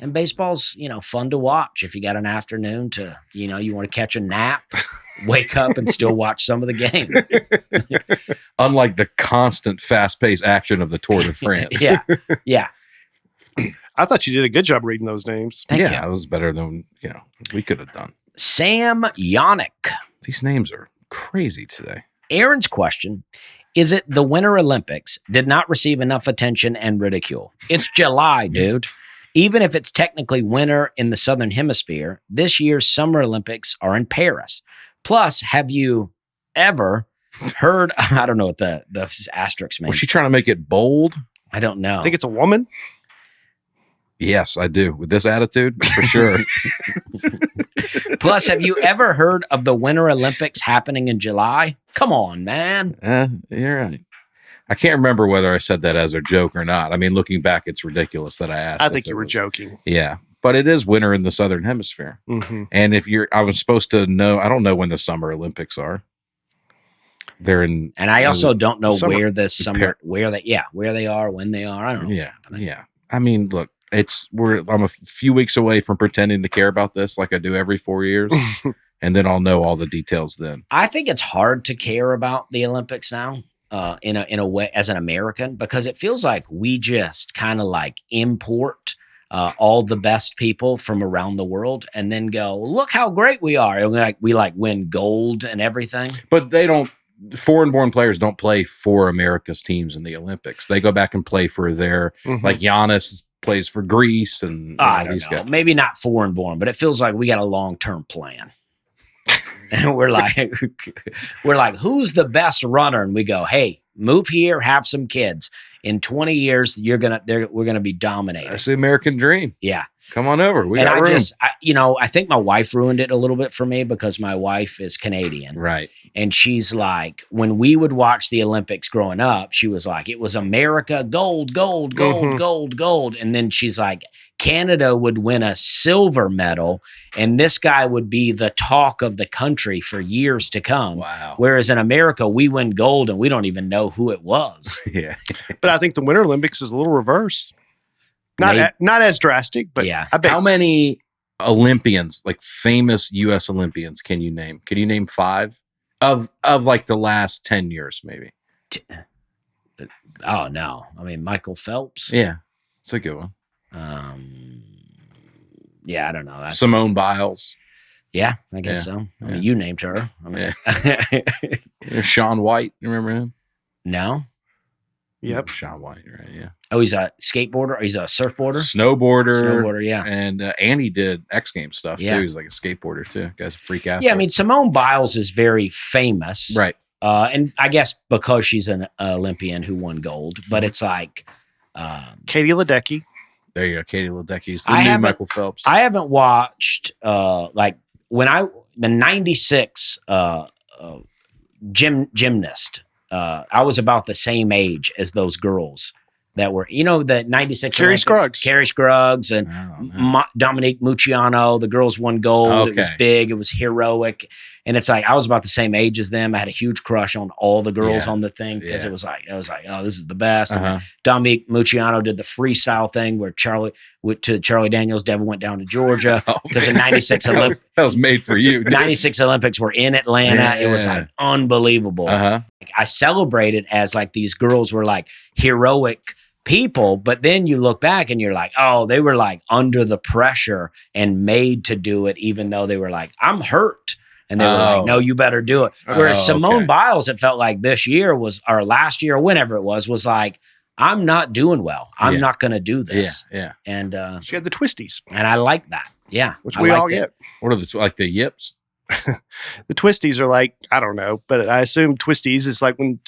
And baseball's, fun to watch if you got an afternoon to, you want to catch a nap, wake up and still watch some of the game. Unlike the constant fast-paced action of the Tour de France. Yeah. Yeah. I thought you did a good job reading those names. Thank Yeah, you. it was better than, we could have done. Sam Yannick. These names are crazy today. Aaron's question: is it the Winter Olympics did not receive enough attention and ridicule? It's July, dude. Even if it's technically winter in the Southern Hemisphere, this year's Summer Olympics are in Paris. Plus, have you ever heard, I don't know what the asterisk means. Was she trying to make it bold? I don't know. I think it's a woman. Yes, I do. With this attitude, for sure. Plus, have you ever heard of the Winter Olympics happening in July? Come on, man. You're right. I can't remember whether I said that as a joke or not. I mean, looking back, it's ridiculous that I asked. I if think it you were was- joking. Yeah, but it is winter in the Southern Hemisphere. Mm-hmm. And I was supposed to know, I don't know when the Summer Olympics are. They're in, And I also don't know Summer. where this summer, where they are, when they are. I don't know what's yeah, happening. yeah. I mean, look, I'm a few weeks away from pretending to care about this like I do every 4 years. And then I'll know all the details then. I think it's hard to care about the Olympics now, in a way, as an American, because it feels like we just kind of like import all the best people from around the world, and then go, look how great we are, and we win gold and everything. But they don't. Foreign-born players don't play for America's teams in the Olympics. They go back and play for their like Giannis plays for Greece and I don't these know, guys. maybe not foreign born, but it feels like we got a long-term plan. And we're like, who's the best runner? And we go, hey, move here, have some kids. In 20 years, we're gonna be dominating. That's the American dream. Yeah. Come on over. We And got room. I think my wife ruined it a little bit for me because my wife is Canadian. Right. And she's like, when we would watch the Olympics growing up, she was like, it was America, gold, gold, gold, gold, gold. And then she's like, Canada would win a silver medal, and this guy would be the talk of the country for years to come. Wow. Whereas in America, we win gold and we don't even know who it was. Yeah. But I think the Winter Olympics is a little reverse. Not as drastic, but Yeah. I bet How many Olympians, like famous U.S. Olympians, can you name? Can you name 5 of like the last 10 years, maybe? Oh, no. I mean, Michael Phelps. Yeah, it's a good one. Yeah, I don't know. That's, Simone Biles, yeah, I guess Yeah. so. I Yeah. mean, you named her. I mean, Shaun White. Remember him? no. Yep. Shaun White. Right. Yeah. Oh, he's a skateboarder. Or he's a surfboarder. Snowboarder. Yeah. And he did X Games stuff Yeah. too. He's like a skateboarder too. Guy's a freak athlete. Yeah, I mean, Simone Biles is very famous. right. And I guess because she's an Olympian who won gold, but it's like Katie Ledecky. There you go. Katie Ledecky's the I new haven't- Michael Phelps. I haven't watched like when the 96 gymnast. I was about the same age as those girls that were, the 96 Carrie Olympics. Scruggs. Carrie Scruggs and Oh, no. Dominique Mucciano. The girls won gold. It was Okay. big. It was heroic. And it's like I was about the same age as them. I had a huge crush on all the girls Yeah. on the thing because Yeah. I was like, oh, this is the best. And Uh-huh. Dominique Mucciano did the freestyle thing where Charlie Daniels' Devil went down to Georgia Oh, because the man. 96 that was made for you. dude. 96 Olympics were in Atlanta. It was Yeah. like unbelievable. Uh-huh. I celebrated as like these girls were like heroic people, but then you look back and you're like, oh, they were like under the pressure and made to do it, even though they were like, I'm hurt. And they were like, Oh. no, you better do it. Whereas Oh, Simone okay. Biles, it felt like this year or last year, or whenever it was like, I'm not doing well. I'm Yeah. not going to do Yeah, this. yeah. And She had the twisties, I like that. Yeah. which I we all liked it. get. What are the yips? The twisties are like, I don't know, but I assume twisties is like when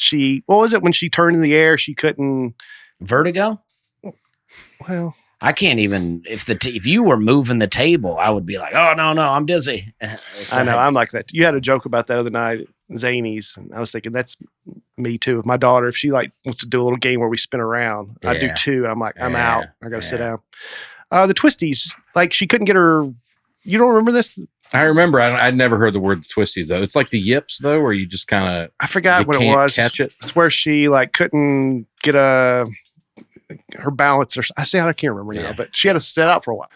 when she turned in the air, she couldn't, Vertigo? well, I can't even if you were moving the table, I would be like, oh no, I'm dizzy. It's I know. like- I'm like that. You had a joke about that other night at Zany's, and I was thinking that's me too. With my daughter, if she like wants to do a little game where we spin around, I do Yeah. too. I'm like, I'm Yeah. out. I got to sit Yeah. down. The twisties, like she couldn't get her. You don't remember this? I remember. I'd never heard the word twisties though. It's like the yips though, where you just kind of I forgot what it was. catch it. It's where she like couldn't get her balance, or I can't remember Yeah. now, but she had to sit out for a while.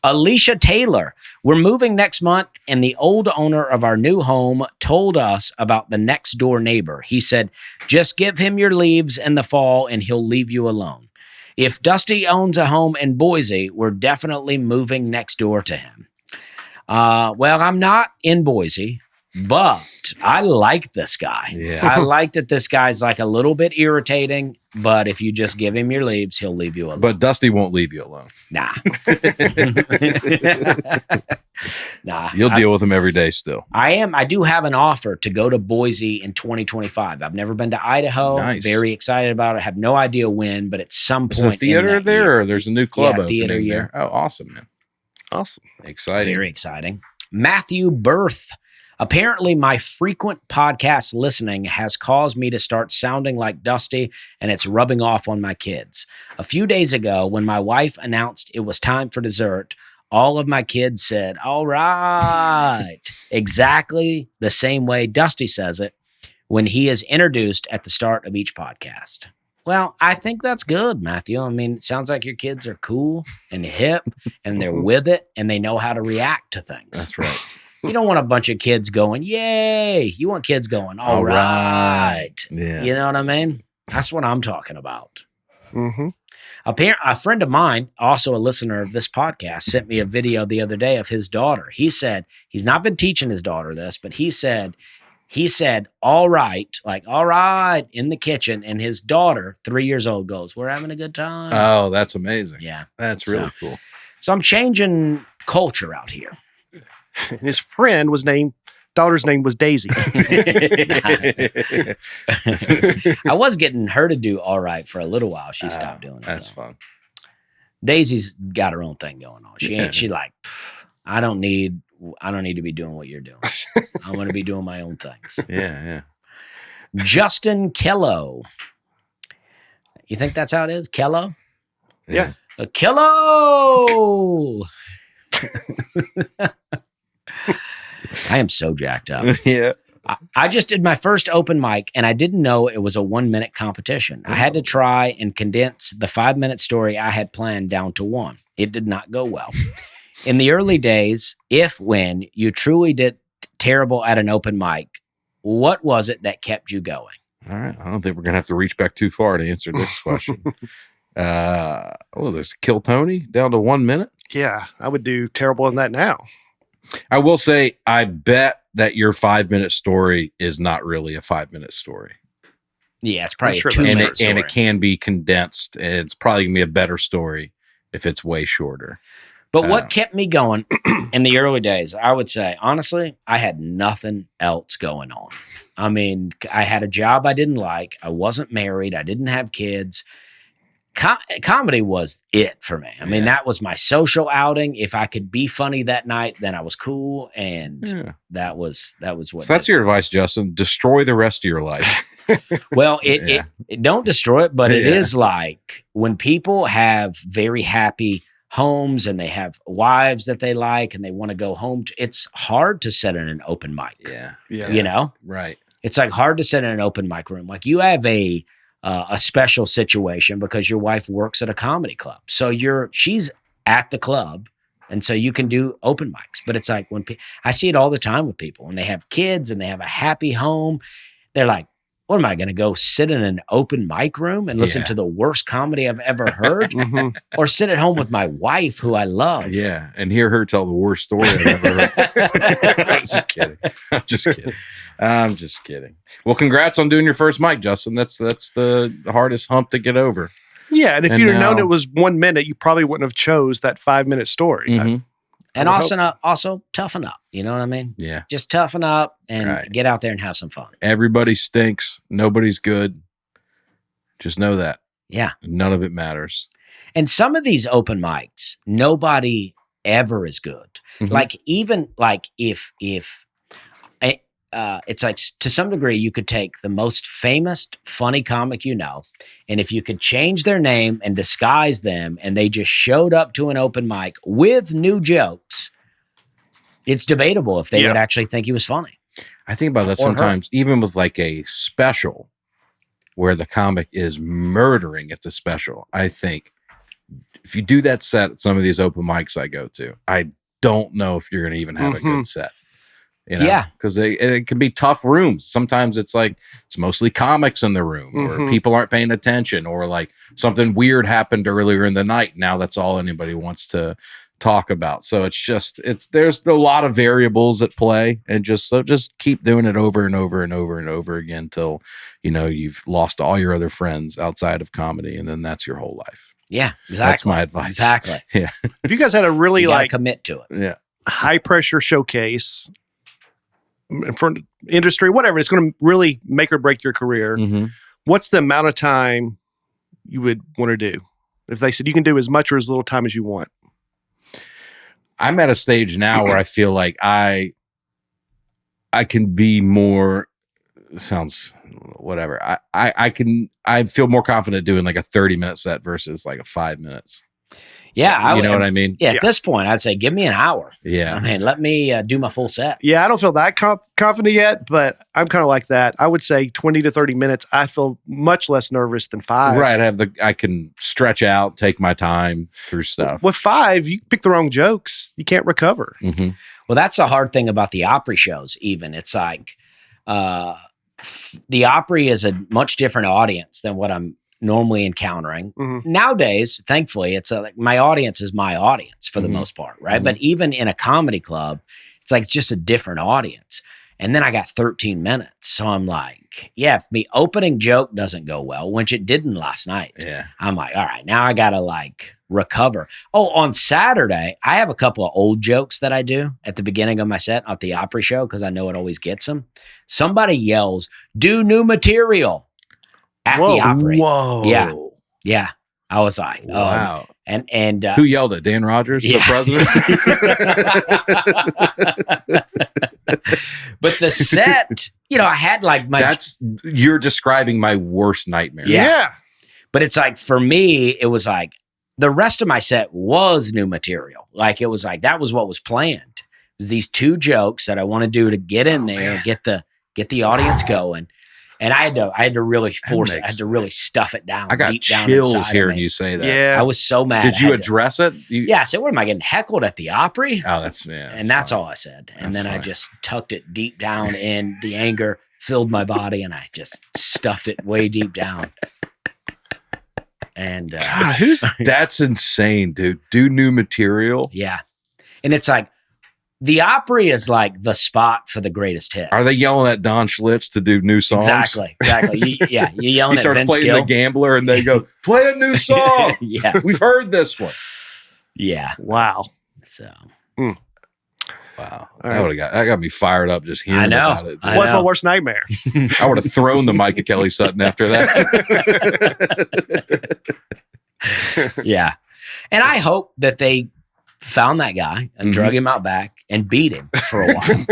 Alicia Taylor, we're moving next month, and the old owner of our new home told us about the next door neighbor. He said, just give him your leaves in the fall and he'll leave you alone. If Dusty owns a home in Boise, we're definitely moving next door to him. Well, I'm not in Boise, but I like this guy. Yeah. I like that this guy's like a little bit irritating, but if you just give him your leaves, he'll leave you alone. But Dusty won't leave you alone. Nah. Nah. You'll deal with him every day still. I do have an offer to go to Boise in 2025. I've never been to Idaho. Nice. Very excited about it. I have no idea when, but at some Is point. there a theater in that there, year. or there's a new club Yeah, opening theater year. there? Oh, awesome, man! Awesome. Exciting. Very exciting. Matthew Birth. Apparently, my frequent podcast listening has caused me to start sounding like Dusty, and it's rubbing off on my kids. A few days ago, when my wife announced it was time for dessert, all of my kids said, all right, exactly the same way Dusty says it when he is introduced at the start of each podcast. Well, I think that's good, Matthew. I mean, it sounds like your kids are cool and hip and they're with it and they know how to react to things. That's right. You don't want a bunch of kids going, yay. You want kids going, all right. Yeah. You know what I mean? That's what I'm talking about. Mm-hmm. A friend of mine, also a listener of this podcast, sent me a video the other day of his daughter. He said he's not been teaching his daughter this, but he said, all right, like, all right, in the kitchen. And his daughter, 3 years old, goes, we're having a good time. Oh, that's amazing. Yeah. That's really cool. So I'm changing culture out here. And his daughter's name was Daisy. I was getting her to do all right for a little while. She stopped doing it. That's though. fun. Daisy's got her own thing going on. She ain't. Yeah. She like, I don't need to be doing what you're doing. I want to be doing my own things. Yeah. Justin Kello. You think that's how it is? Kello? Yeah. A Kello. I am so jacked up. Yeah. I just did my first open mic and I didn't know it was a 1 minute competition. I had to try and condense the 5 minute story I had planned down to one. It did not go well. In the early days, when you truly did terrible at an open mic, what was it that kept you going? All right. I don't think we're going to have to reach back too far to answer this question. There's Kill Tony down to 1 minute. Yeah, I would do terrible in that now. I will say, I bet that your 5 minute story is not really a 5 minute story. Yeah, it's probably Sure, a 2 that's minute story. And it can be condensed. And it's probably going to be a better story if it's way shorter. But what kept me going in the early days, I would say, honestly, I had nothing else going on. I mean, I had a job I didn't like. I wasn't married. I didn't have kids. comedy was it for me. I mean, that was my social outing. If I could be funny that night, then I was cool, and that was what. So that's your advice, Justin. Destroy the rest of your life. Well, it don't destroy it, but it is like when people have very happy homes and they have wives that they like and they want to go home. It's hard to set in an open mic. Yeah. You know, right? It's like hard to set in an open mic room. Like you have a special situation because your wife works at a comedy club. So she's at the club. And so you can do open mics, but it's like I see it all the time with people when they have kids and they have a happy home, they're like, what am I going to go sit in an open mic room and listen to the worst comedy I've ever heard or sit at home with my wife who I love? Yeah. And hear her tell the worst story I've ever heard. I'm just kidding. Well, congrats on doing your first mic, Justin. That's the hardest hump to get over. Yeah. And if you'd have known it was 1 minute, you probably wouldn't have chose that 5-minute story. Mm-hmm. And also toughen up. You know what I mean? Yeah. Just toughen up and get out there and have some fun. Everybody stinks. Nobody's good. Just know that. Yeah. None of it matters. And some of these open mics, nobody ever is good. Mm-hmm. Like even like if it's like to some degree you could take the most famous funny comic you know, and if you could change their name and disguise them and they just showed up to an open mic with new jokes, it's debatable if they would actually think he was funny. I think about that sometimes, even with like a special where the comic is murdering at the special. I think if you do that set at some of these open mics I go to, I don't know if you're going to even have a good set. You know? Yeah. Because it can be tough rooms. Sometimes it's like, it's mostly comics in the room or people aren't paying attention or like something weird happened earlier in the night. Now that's all anybody wants to talk about. So there's a lot of variables at play and just keep doing it over and over and over and over again till, you've lost all your other friends outside of comedy. And then that's your whole life. Yeah. Exactly. That's my advice. Exactly. Yeah. If you guys had a really commit to it. Yeah. High pressure showcase in front of industry, whatever, it's going to really make or break your career. What's the amount of time you would want to do? If they said you can do as much or as little time as you want. I'm at a stage now where I feel like I can be more, sounds whatever. I feel more confident doing like a 30-minute set versus like a 5 minutes. Yeah. You know what I mean? Yeah. At this point, I'd say give me an hour. Yeah. I mean, let me do my full set. Yeah. I don't feel that confident yet, but I'm kind of like that. I would say 20 to 30 minutes. I feel much less nervous than 5. Right. I can stretch out, take my time through stuff. With 5, you pick the wrong jokes. You can't recover. Well, that's the hard thing about the Opry shows, even. It's like the Opry is a much different audience than what I'm normally encountering. Nowadays, thankfully, it's like my audience is my audience for the most part, right? But even in a comedy club, it's like just a different audience. And then I got 13 minutes. So I'm like, if the opening joke doesn't go well, which it didn't last night, I'm like, all right, now I got to like recover. Oh, on Saturday, I have a couple of old jokes that I do at the beginning of my set at the Opry show because I know it always gets them. Somebody yells, "Do new material." At the Opry. Whoa. Yeah. I was like, wow. And who yelled it? Dan Rogers, the president? But the set, I had like you're describing my worst nightmare. Yeah. But it's like, for me, it was like the rest of my set was new material. Like it was like, that was what was planned. It was these 2 jokes that I want to do to get in there, get the audience going. And I had to really force it. I had to really stuff it down. I got chills hearing you say that. Yeah. I was so mad. Did you address it? I said, what am I getting heckled at the Opry? Oh, that's all I said. And then I just tucked it deep down and the anger filled my body and I just stuffed it way deep down. And God, that's insane, dude. Do new material. Yeah. And it's like, the Opry is like the spot for the greatest hits. Are they yelling at Don Schlitz to do new songs? Exactly. You yelling he at starts Vince playing Gill. The Gambler and they go, play a new song. Yeah. We've heard this one. Yeah. Wow. So. Wow. That got me fired up just hearing about it. What's my worst nightmare? I would have thrown the Micah Kelly Sutton after that. Yeah. And I hope that they found that guy and drug him out back and beat him for a while.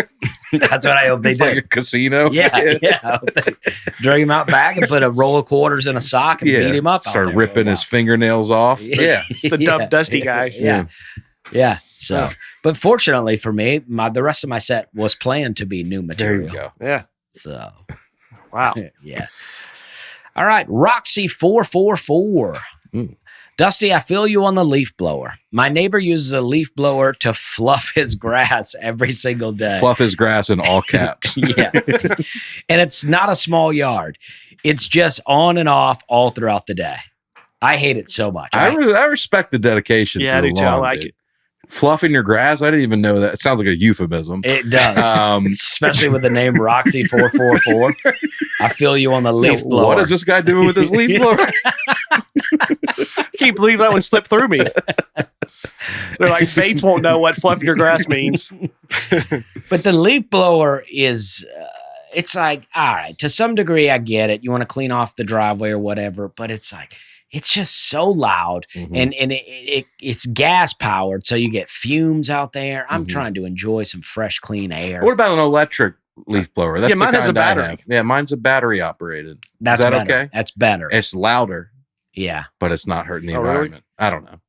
That's what I hope they Like a did. casino. Yeah. I hope they drug him out back and put a roll of quarters in a sock and beat him up. Start ripping his fingernails off. Yeah. It's the dumb, dusty guy. Yeah. So, but fortunately for me, the rest of my set was planned to be new There material. you go. Yeah. So, Wow. yeah. All right. Roxy 444. Dusty, I feel you on the leaf blower. My neighbor uses a leaf blower to fluff his grass every single day. Fluff his grass in all caps. Yeah. And it's not a small yard. It's just on and off all throughout the day. I hate it so much. I respect the dedication Yeah, I to do the too. I lawn. like dude. it. Fluffing your grass? I didn't even know that. It sounds like a euphemism. It does. Especially with the name Roxy 444. I feel you on the leaf blower. What is this guy doing with his leaf blower? I can't believe that one slipped through me. They're like, Bates won't know what fluffing your grass means. But the leaf blower is, it's like, all right, to some degree, I get it. You want to clean off the driveway or whatever, but it's like, it's just so loud and it's gas powered. So you get fumes out there. I'm trying to enjoy some fresh, clean air. What about an electric leaf blower? That's mine the has a kind I battery. have. Yeah, mine's a battery operated. That's Is that better. okay? That's better. It's louder, Yeah. but it's not hurting the Oh, really? environment. I don't know.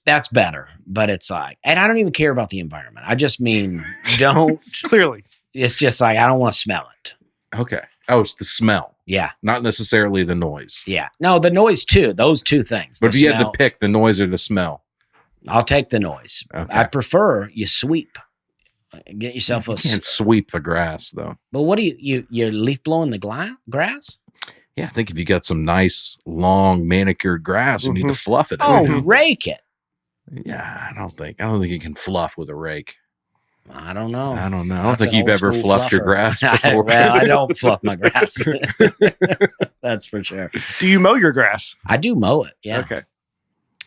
That's better, but it's like, and I don't even care about the environment. I just mean, don't, Clearly. it's just like, I don't want to smell it. Okay. Oh, it's the smell, Yeah. not necessarily the noise. Yeah. No, the noise too. Those two things. But The if you had smell, to pick the noise or the smell, I'll take the noise. Okay. I prefer you sweep. Get yourself a. you can't sweep the grass though. But what do you're leaf blowing the grass? Yeah, I think if you got some nice, long, manicured grass, you need to fluff it. Oh, every now. rake it. Yeah, I don't think you can fluff with a rake. I don't know. I don't know. I don't That's think an you've ever old school fluffed your fluffer. grass before. Well, I don't fluff my grass. That's for sure. Do you mow your grass? I do mow it. Yeah. Okay.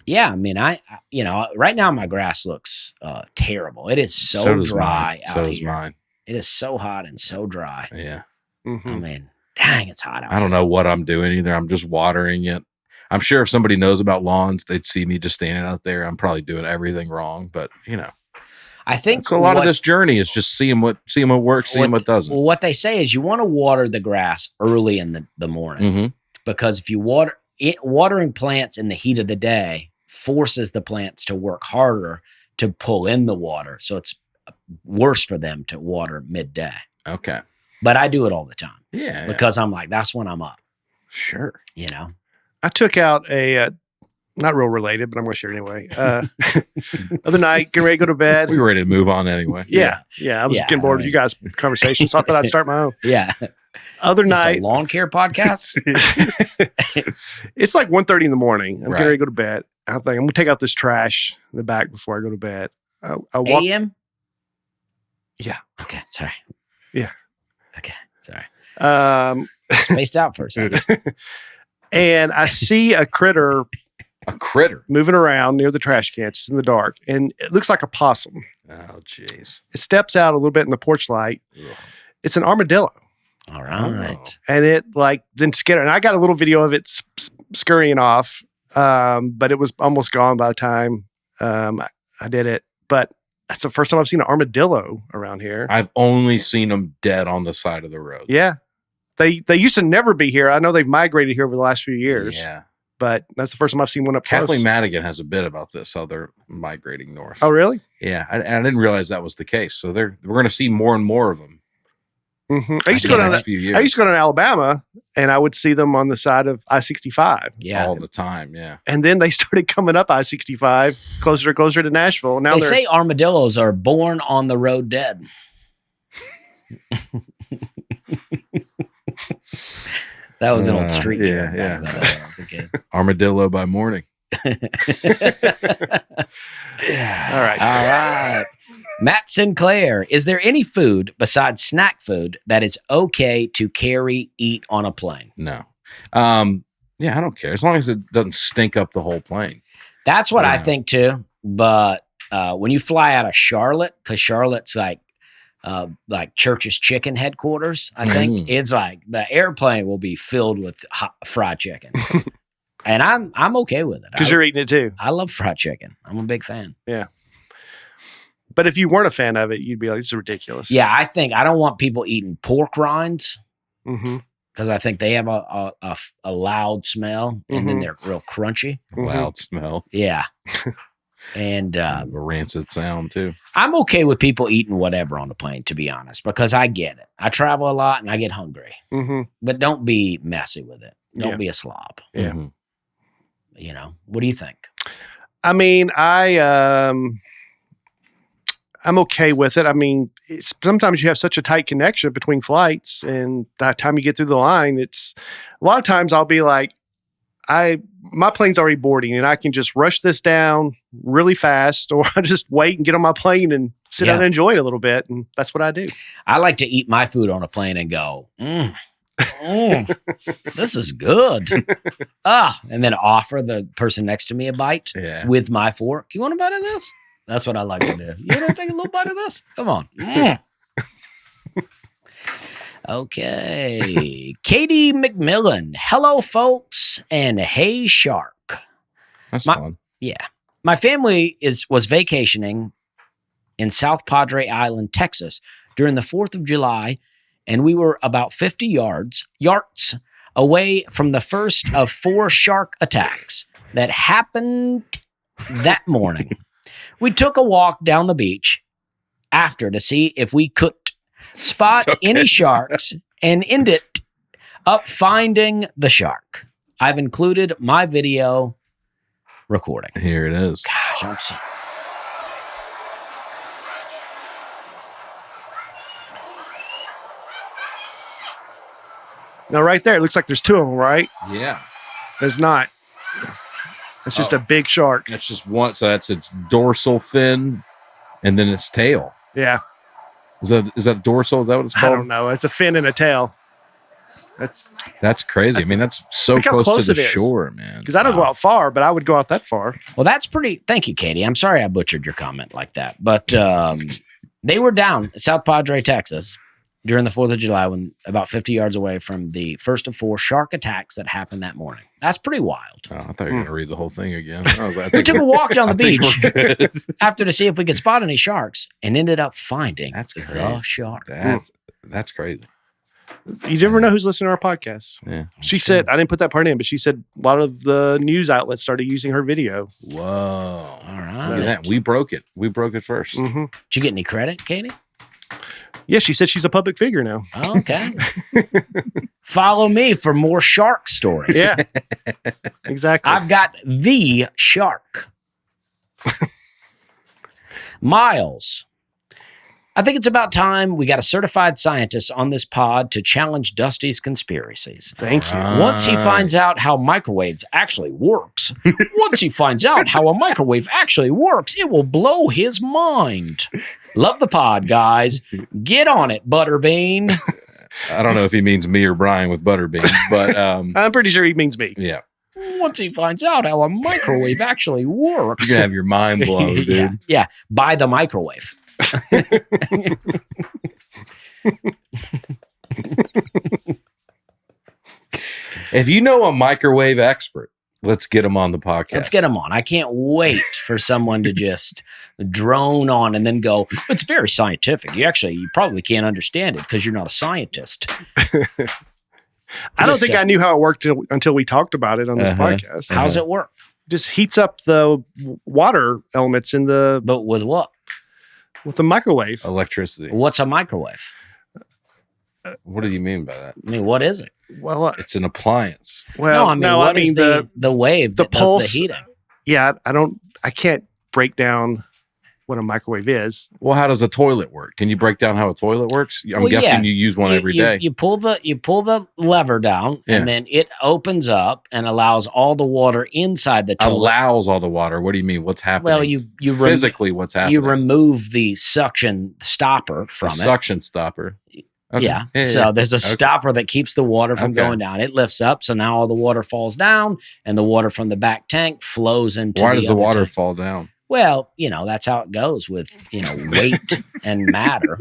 Yeah. I mean, right now my grass looks terrible. It is so does dry mine. out So does here. mine. It is so hot and so dry. Yeah. Mm-hmm. I mean, dang, it's hot out. I don't know what I'm doing either. I'm just watering it. I'm sure if somebody knows about lawns, they'd see me just standing out there. I'm probably doing everything wrong, but I think it's a lot of this journey is just seeing what works, seeing what doesn't. Well, what they say is you want to water the grass early in the morning Mm-hmm. because if you watering plants in the heat of the day forces the plants to work harder to pull in the water. So it's worse for them to water midday. Okay. But I do it all the time Yeah. because I'm like, that's when I'm up, Sure. you know? I took out a, not real related, but I'm going to share anyway. Other night, getting ready to go to bed. We were ready to move on anyway. Yeah. I was Yeah, getting bored of you guys' conversation, so I thought I'd start my own. Yeah. Other Is this a night, lawn care podcast? it's like 1:30 in the morning. I'm Right. getting ready to go to bed. I think I'm going to take out this trash in the back before I go to bed. I walk. AM? Yeah. Okay. Sorry. Yeah. Okay. Sorry. Spaced out for a second. And I see a critter A critter. moving around near the trash cans. It's in the dark, and it looks like a possum. Oh, jeez. It steps out a little bit in the porch light. Ugh. It's an armadillo, All right. and it then scared. And I got a little video of it scurrying off, but it was almost gone by the time I did it. But that's the first time I've seen an armadillo around here. I've only seen them dead on the side of the road. Yeah, they used to never be here. I know they've migrated here over the last few years. Yeah. But that's the first time I've seen one up close. Kathleen Madigan has a bit about this, how they're migrating north. Oh, really? Yeah. I didn't realize that was the case. So we're going to see more and more of them. Mm-hmm. I in used to the go down. next few years. I used to go down to Alabama, and I would see them on the side of I-65. Yeah. all the time. Yeah. And then they started coming up I-65 closer to Nashville. Now They they're say armadillos are born on the road dead. That was an old street yeah, joke. yeah. Back then when I was a kid. Armadillo by morning. all right. All right. Matt Sinclair, is there any food besides snack food that is okay to carry, eat on a plane? No. Yeah, I don't care. As long as it doesn't stink up the whole plane. That's what I Yeah. think too. But when you fly out of Charlotte, because Charlotte's like Church's Chicken headquarters, I think it's like the airplane will be filled with fried chicken. And I'm okay with it. Because you're eating it too. I love fried chicken. I'm a big fan. But if you weren't a fan of it, you'd be like, this is ridiculous. Yeah, I don't want people eating pork rinds Mm-hmm. because I think they have a loud smell and then they're real crunchy. Loud smell. Yeah. And A rancid sound too. I'm okay with people eating whatever on the plane, to be honest, because I get it. I travel a lot and I get hungry, Mm-hmm. but don't be messy with it. Don't Yeah. be a slob. Yeah. Mhm. You know, what do you think? I mean, I'm okay with it. I mean, sometimes you have such a tight connection between flights, and by the time you get through the line, it's a lot of times I'll be like, my plane's already boarding, and I can just rush this down really fast, or I just wait and get on my plane and sit down and enjoy it a little bit, and that's what I do. I like to eat my food on a plane and go, this is good. And then offer the person next to me a bite with my fork. You want a bite of this? That's what I like to do. You want to take a little bite of this? Come on. Okay. Katie McMillan. Hello, folks. And hey, Shark. That's fun. Yeah. My family was vacationing in South Padre Island, Texas during the 4th of July, and we were about 50 yards away from the first of 4 shark attacks that happened that morning. We took a walk down the beach after to see if we could spot any sharks and ended up finding the shark. I've included my video recording. Here it is. Gosh, I'm so... Now, right there, it looks like there's 2 of them, right? Yeah. There's not. It's just a big shark. That's just one. So that's its dorsal fin and then its tail. Yeah. Is that dorsal? Is that what it's I called? don't know. It's a fin and a tail. That's crazy. I mean, that's so look how close close to the it is. shore, man. Because I don't go out far, but I would go out that far. Well, that's pretty... Thank you, Katie. I'm sorry I butchered your comment like that. But they were down in South Padre, Texas during the 4th of July when about 50 yards away from the first of 4 shark attacks that happened that morning. That's pretty wild. Oh, I thought you were going to read the whole thing again. I was like, We took a walk down the think beach we're good. after to see if we could spot any sharks and ended up finding That's the crazy. shark. That's crazy. You never know who's listening to our podcast. Yeah. She said, I didn't put that part in, but she said a lot of the news outlets started using her video. Whoa. All right. Look at that. We broke it. We broke it first. Mm-hmm. Did you get any credit, Katie? Yeah, she said she's a public figure now. Oh, okay. Follow me for more shark stories. Yeah, exactly. I've got the shark. Miles. I think it's about time we got a certified scientist on this pod to challenge Dusty's conspiracies. Thank you. Once he finds out how microwaves actually works, it will blow his mind. Love the pod, guys. Get on it, Butterbean. I don't know if he means me or Brian with Butterbean, but I'm pretty sure he means me. yeah. Once he finds out how a microwave actually works. You're going to have your mind blown, dude. Yeah, buy the microwave. If you know a microwave expert, let's get him on the podcast. Let's get him on. I can't wait for someone to just drone on and then go, it's very scientific. You probably can't understand it because you're not a scientist. I don't think I knew how it worked until we talked about it on this podcast. How's it work? Just heats up the water elements in the But with what? with the microwave. Electricity. What's a microwave? What do you mean by that? I mean, what is it? Well, It's an appliance. What is the wave the that pulse- does the heating? yeah, I can't break down what a microwave is. Well, how does a toilet work? Can you break down how a toilet works? I'm Well, guessing yeah. you use one every day. You pull the lever down, Yeah. and then it opens up and allows all the water inside the toilet. Allows all the water. What do you mean? What's happening? Well, you physically what's happening? You remove the suction stopper from the it. suction stopper. Okay. Yeah. So there's a stopper that keeps the water from Okay. going down. It lifts up, so now all the water falls down, and the water from the back tank flows into. Why does the other water tank. fall down? Well, that's how it goes with weight and matter.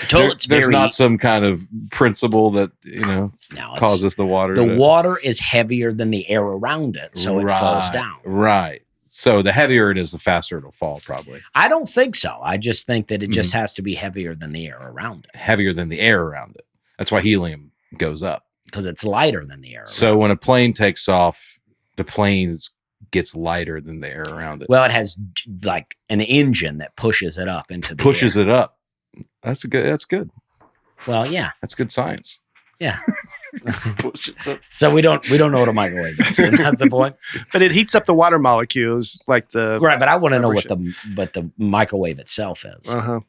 Toilet's There's very not some kind of principle that no, it's- causes the water. The to, water is heavier than the air around it, so it falls down. Right. So the heavier it is, the faster it'll fall. Probably I don't think so. I just think that it just has to be heavier than the air around it heavier than the air around it. That's why helium goes up. because it's lighter than the air. So when a plane takes off, the plane gets lighter than the air around it. Well, it has like an engine that pushes it up into the Pushes air. it up. That's good. That's good. Well, yeah, That's good science. yeah. Pushes up. So we don't know what a microwave is. That's the point, But it heats up the water molecules like the. right? But I want to know what vibration. the microwave itself is. Uh-huh.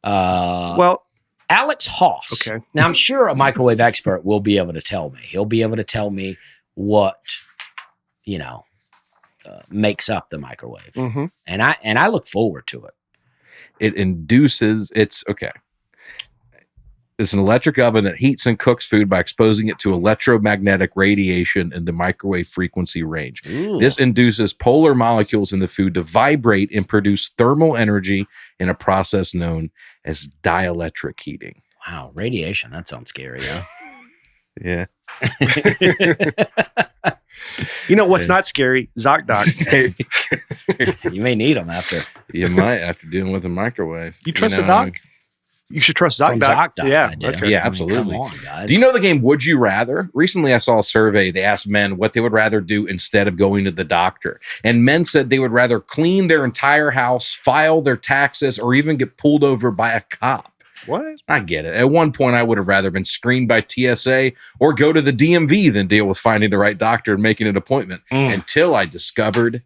Well, Alex Haas. Okay. Now I'm sure a microwave expert will be able to tell me. He'll be able to tell me what makes up the microwave, Mm-hmm. and I look forward to it. It induces it's okay. It's an electric oven that heats and cooks food by exposing it to electromagnetic radiation in the microwave frequency range. Ooh. This induces polar molecules in the food to vibrate and produce thermal energy in a process known as dielectric heating. Wow, radiation. That sounds scary. Huh? Yeah. You know what's not scary? ZocDoc. You may need them after You might after dealing with a microwave. You trust know? the doc? You should trust from ZocDoc. ZocDoc. Yeah. I do. Okay. Yeah, I mean, absolutely. come on, guys. Do you know the game Would You Rather? Recently, I saw a survey. They asked men what they would rather do instead of going to the doctor. And men said they would rather clean their entire house, file their taxes, or even get pulled over by a cop. What? I get it. At one point, I would have rather been screened by TSA or go to the DMV than deal with finding the right doctor and making an appointment until I discovered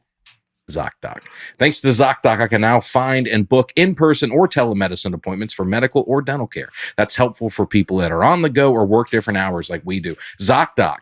ZocDoc. Thanks to ZocDoc, I can now find and book in-person or telemedicine appointments for medical or dental care. That's helpful for people that are on the go or work different hours like we do. ZocDoc,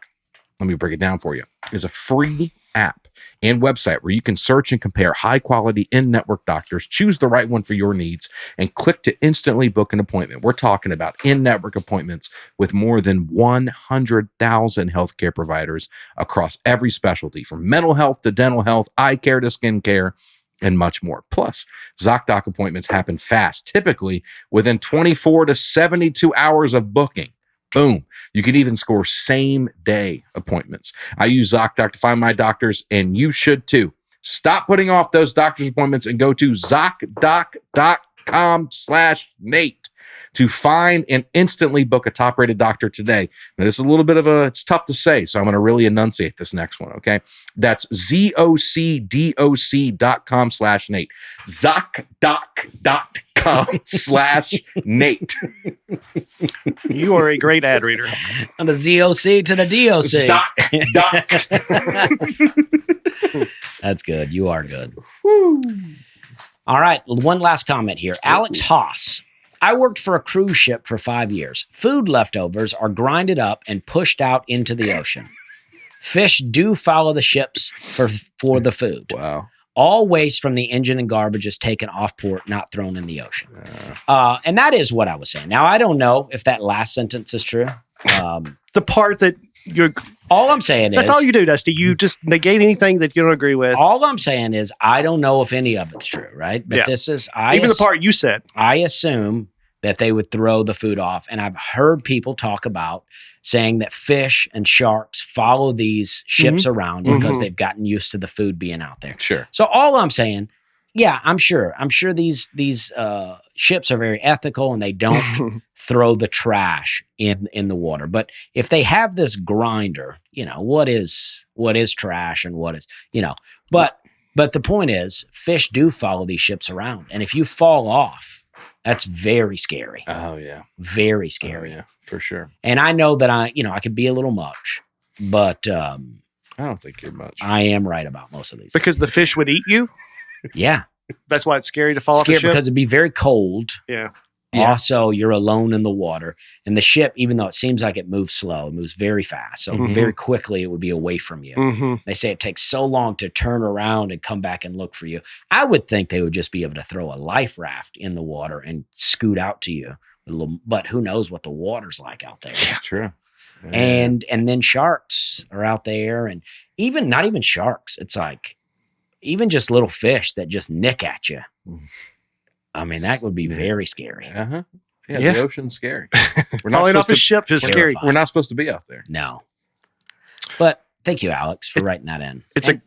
let me break it down for you, is a free app and website where you can search and compare high-quality in-network doctors, choose the right one for your needs, and click to instantly book an appointment. We're talking about in-network appointments with more than 100,000 healthcare providers across every specialty, from mental health to dental health, eye care to skin care, and much more. Plus, ZocDoc appointments happen fast, typically within 24 to 72 hours of booking. Boom. You can even score same-day appointments. I use ZocDoc to find my doctors, and you should too. Stop putting off those doctor's appointments and go to ZocDoc.com/Nate to find and instantly book a top-rated doctor today. Now, this is a little bit of it's tough to say, so I'm going to really enunciate this next one, okay? That's ZocDoc.com/Nate. ZocDoc.com/Nate. You are a great ad reader. On the ZOC to the DOC. ZocDoc. That's good. You are good. All right. One last comment here. Alex Haas. I worked for a cruise ship for 5 years. Food leftovers are grinded up and pushed out into the ocean. Fish do follow the ships for the food. Wow. All waste from the engine and garbage is taken off port, not thrown in the ocean. And that is what I was saying. Now, I don't know if that last sentence is true. The part that you're. All I'm saying is. That's all you do, Dusty. You just negate anything that you don't agree with. All I'm saying is I don't know if any of it's true, right? But Yeah. this is Even the part you said. I assume that they would throw the food off. And I've heard people talk about saying that fish and sharks follow these ships around because they've gotten used to the food being out there. Sure. So all I'm saying, yeah, I'm sure these ships are very ethical and they don't throw the trash in the water. But if they have this grinder, what is trash and what is, but the point is fish do follow these ships around. And if you fall off, that's very scary. Oh, yeah. Very scary. Oh, yeah, for sure. And I know that I could be a little much, but I don't think you're much. I am right about most of these. Because the fish would eat you. Yeah. That's why it's scary to fall off Scary the ship. because it'd be very cold. Yeah. Yeah. Also, you're alone in the water. And the ship, even though it seems like it moves slow, it moves very fast. So very quickly it would be away from you. Mm-hmm. They say it takes so long to turn around and come back and look for you. I would think they would just be able to throw a life raft in the water and scoot out to you. But who knows what the water's like out there. It's true. Yeah. And then sharks are out there, and not even sharks. It's like even just little fish that just nick at you. I mean, that would be very scary. Uh-huh. Yeah. The ocean's scary. Falling off a ship is scary. Terrifying. We're not supposed to be out there. No. But thank you, Alex, for writing that in. It's And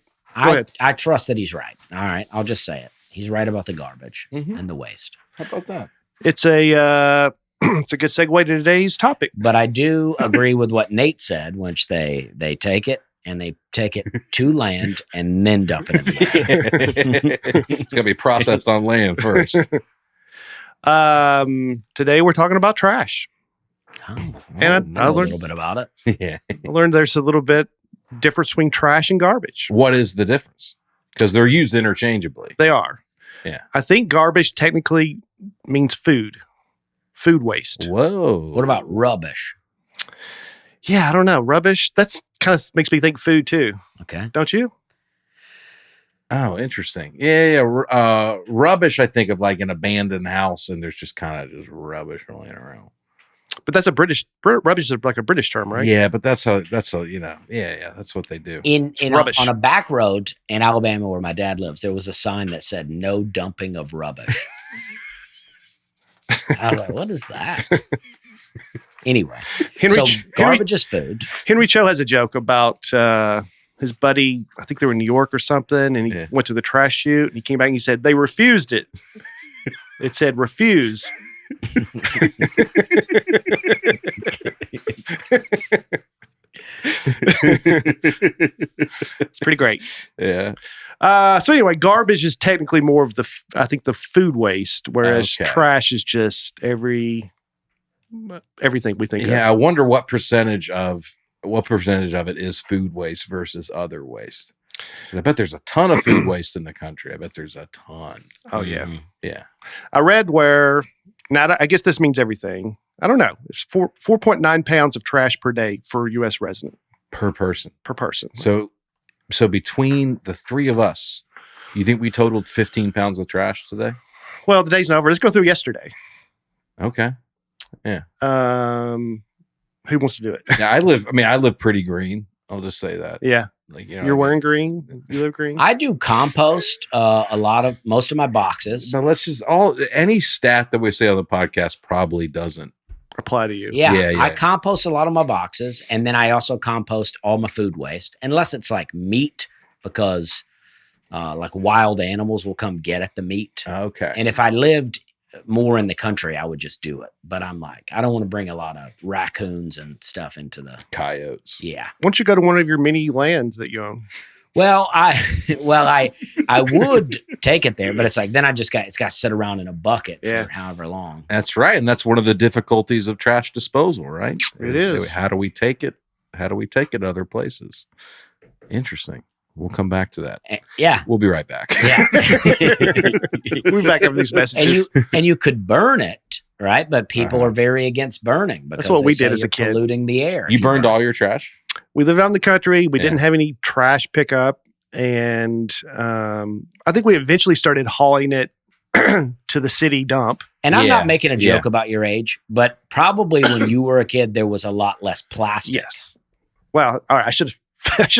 Go ahead. I trust that he's right. All right. I'll just say it. He's right about the garbage Mhm. and the waste. How about that? it's a it's a good segue to today's topic. But I do agree with what Nate said, which they take it and they take it to land and then dump it in the ocean. It's got to be processed on land first. Today we're talking about trash. Oh, And I know a learned- little bit about it. Yeah. I learned there's a little bit difference between trash and garbage. What is the difference? Because they're used interchangeably. They are. Yeah. I think garbage technically means food waste. Whoa. What about rubbish? Yeah, I don't know. Rubbish. That's kind of makes me think food too. Okay. Don't you? Oh, interesting. Yeah. Rubbish, I think of like an abandoned house and there's just kind of just rubbish laying around. But that's rubbish is like a British term, right? Yeah, but that's how that's what they do. In rubbish. on a back road in Alabama where my dad lives, there was a sign that said "No dumping of rubbish." I was like, "What is that?" Anyway, so garbage is food. Henry Cho has a joke about his buddy. I think they were in New York or something, and he went to the trash chute. And he came back and he said they refused it. It said refuse. It's pretty great. Yeah. So anyway, garbage is technically more of the food waste, whereas Okay. trash is just everything we think of. Yeah, I wonder what percentage of it is food waste versus other waste. I bet there's a ton of food waste in the country. I bet there's a ton. Oh yeah. Yeah. I read where now I guess this means everything. I don't know. It's 4.9 pounds of trash per day for a U.S. resident Per person. per person. So between the three of us, you think we totaled 15 pounds of trash today? Well, the day's not over. Let's go through yesterday. Okay. Who wants to do it? Yeah, I live pretty green. I'll just say that. Yeah. Like, you know, You're wearing green. You live green. I do compost most of my boxes. So let's just any stat that we say on the podcast probably doesn't. Apply to you. Yeah, Yeah. I compost a lot of my boxes, and then I also compost all my food waste, unless it's like meat, because like wild animals will come get at the meat. Okay. And if I lived more in the country, I would just do it. But I'm like, I don't want to bring a lot of raccoons and stuff into the Coyotes. yeah. Why don't you go to one of your mini lands that you own? Well, I would take it there, but it's like then it's got to sit around in a bucket Yeah. for however long. That's right. And that's one of the difficulties of trash disposal, right? It is. How do we take it? How do we take it other places? Interesting. We'll come back to that. Yeah. We'll be right back. Yeah. We'll be back after these messages. and you could burn it, right? But people are very against burning because That's what they we say did as a you're kid. polluting the air. You if burned burn. all your trash? We lived out in the country. We Yeah. didn't have any trash pickup. And I think we eventually started hauling it to the city dump. And I'm Yeah, not making a joke about your age, but probably when you were a kid, there was a lot less plastic. Yes. Well, all right. I should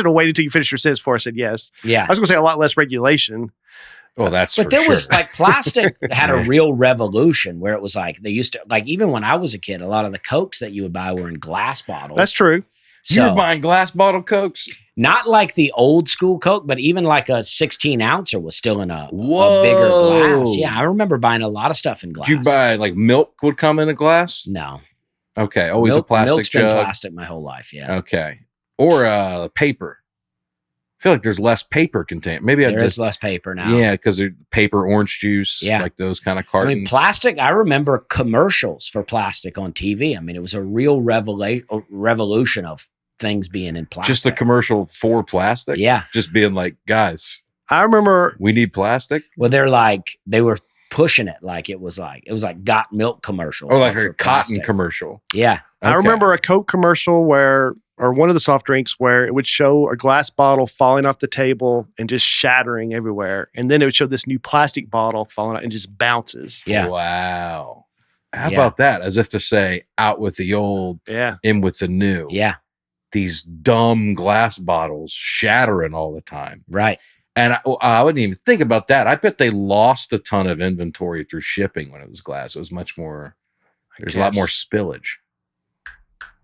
have waited till you finished your sentence before I said yes. Yeah. I was going to say a lot less regulation. Well, that's But for there sure. was like plastic had a real revolution where it was like they used to, like, even when I was a kid, a lot of the Cokes that you would buy were in glass bottles. That's true. You were So buying glass bottle Cokes? not like the old school Coke, but even like a 16 ouncer was still in a bigger Whoa. glass. Yeah. I remember buying a lot of stuff in glass. Did you buy like milk would come in a glass? No. Okay. Always a plastic Milk's been jug. plastic my whole life. Yeah. Okay. Or paper. I feel like there's less paper contained. Maybe I There just is less paper now. yeah, because paper orange juice, Yeah. like those kind of I cartons. mean, plastic, I remember commercials for plastic on TV. I mean, it was a real revolution of things being in plastic. Just a commercial for plastic. Yeah. Just being like, guys, I remember we need plastic. Well, they were pushing it like it was like got milk commercials. Or like but a for cotton plastic. commercial. Yeah. I Okay. remember a Coke commercial or one of the soft drinks where it would show a glass bottle falling off the table and just shattering everywhere. And then it would show this new plastic bottle falling out and just bounces. Yeah. Wow. How Yeah. about that? As if to say, out with the old, Yeah. in with the new. Yeah. These dumb glass bottles shattering all the time. Right. And I wouldn't even think about that. I bet they lost a ton of inventory through shipping when it was glass. It was much more There's a lot more spillage.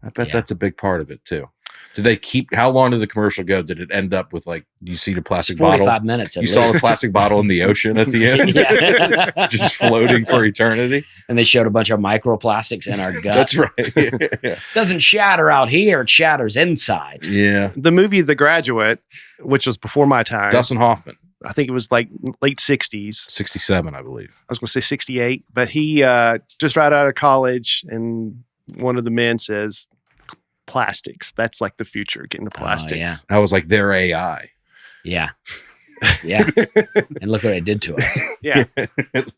I bet that's a big part of it too. Did they keep? How long did the commercial go? Did it end up with like you see the plastic 45 bottle? minutes. You saw the plastic bottle in the ocean at the end, just floating for eternity. And they showed a bunch of microplastics in our gut. That's right. Yeah. Doesn't shatter out here; it shatters inside. Yeah. The movie The Graduate, which was before my time. Dustin Hoffman, I think it was like late 60s. 67, I believe. I was going to say 68, but he just right out of college, and one of the men says, plastics. That's like the future, getting the plastics. yeah. I was like, they're AI. Yeah. Yeah. And look what it did to us. Yeah.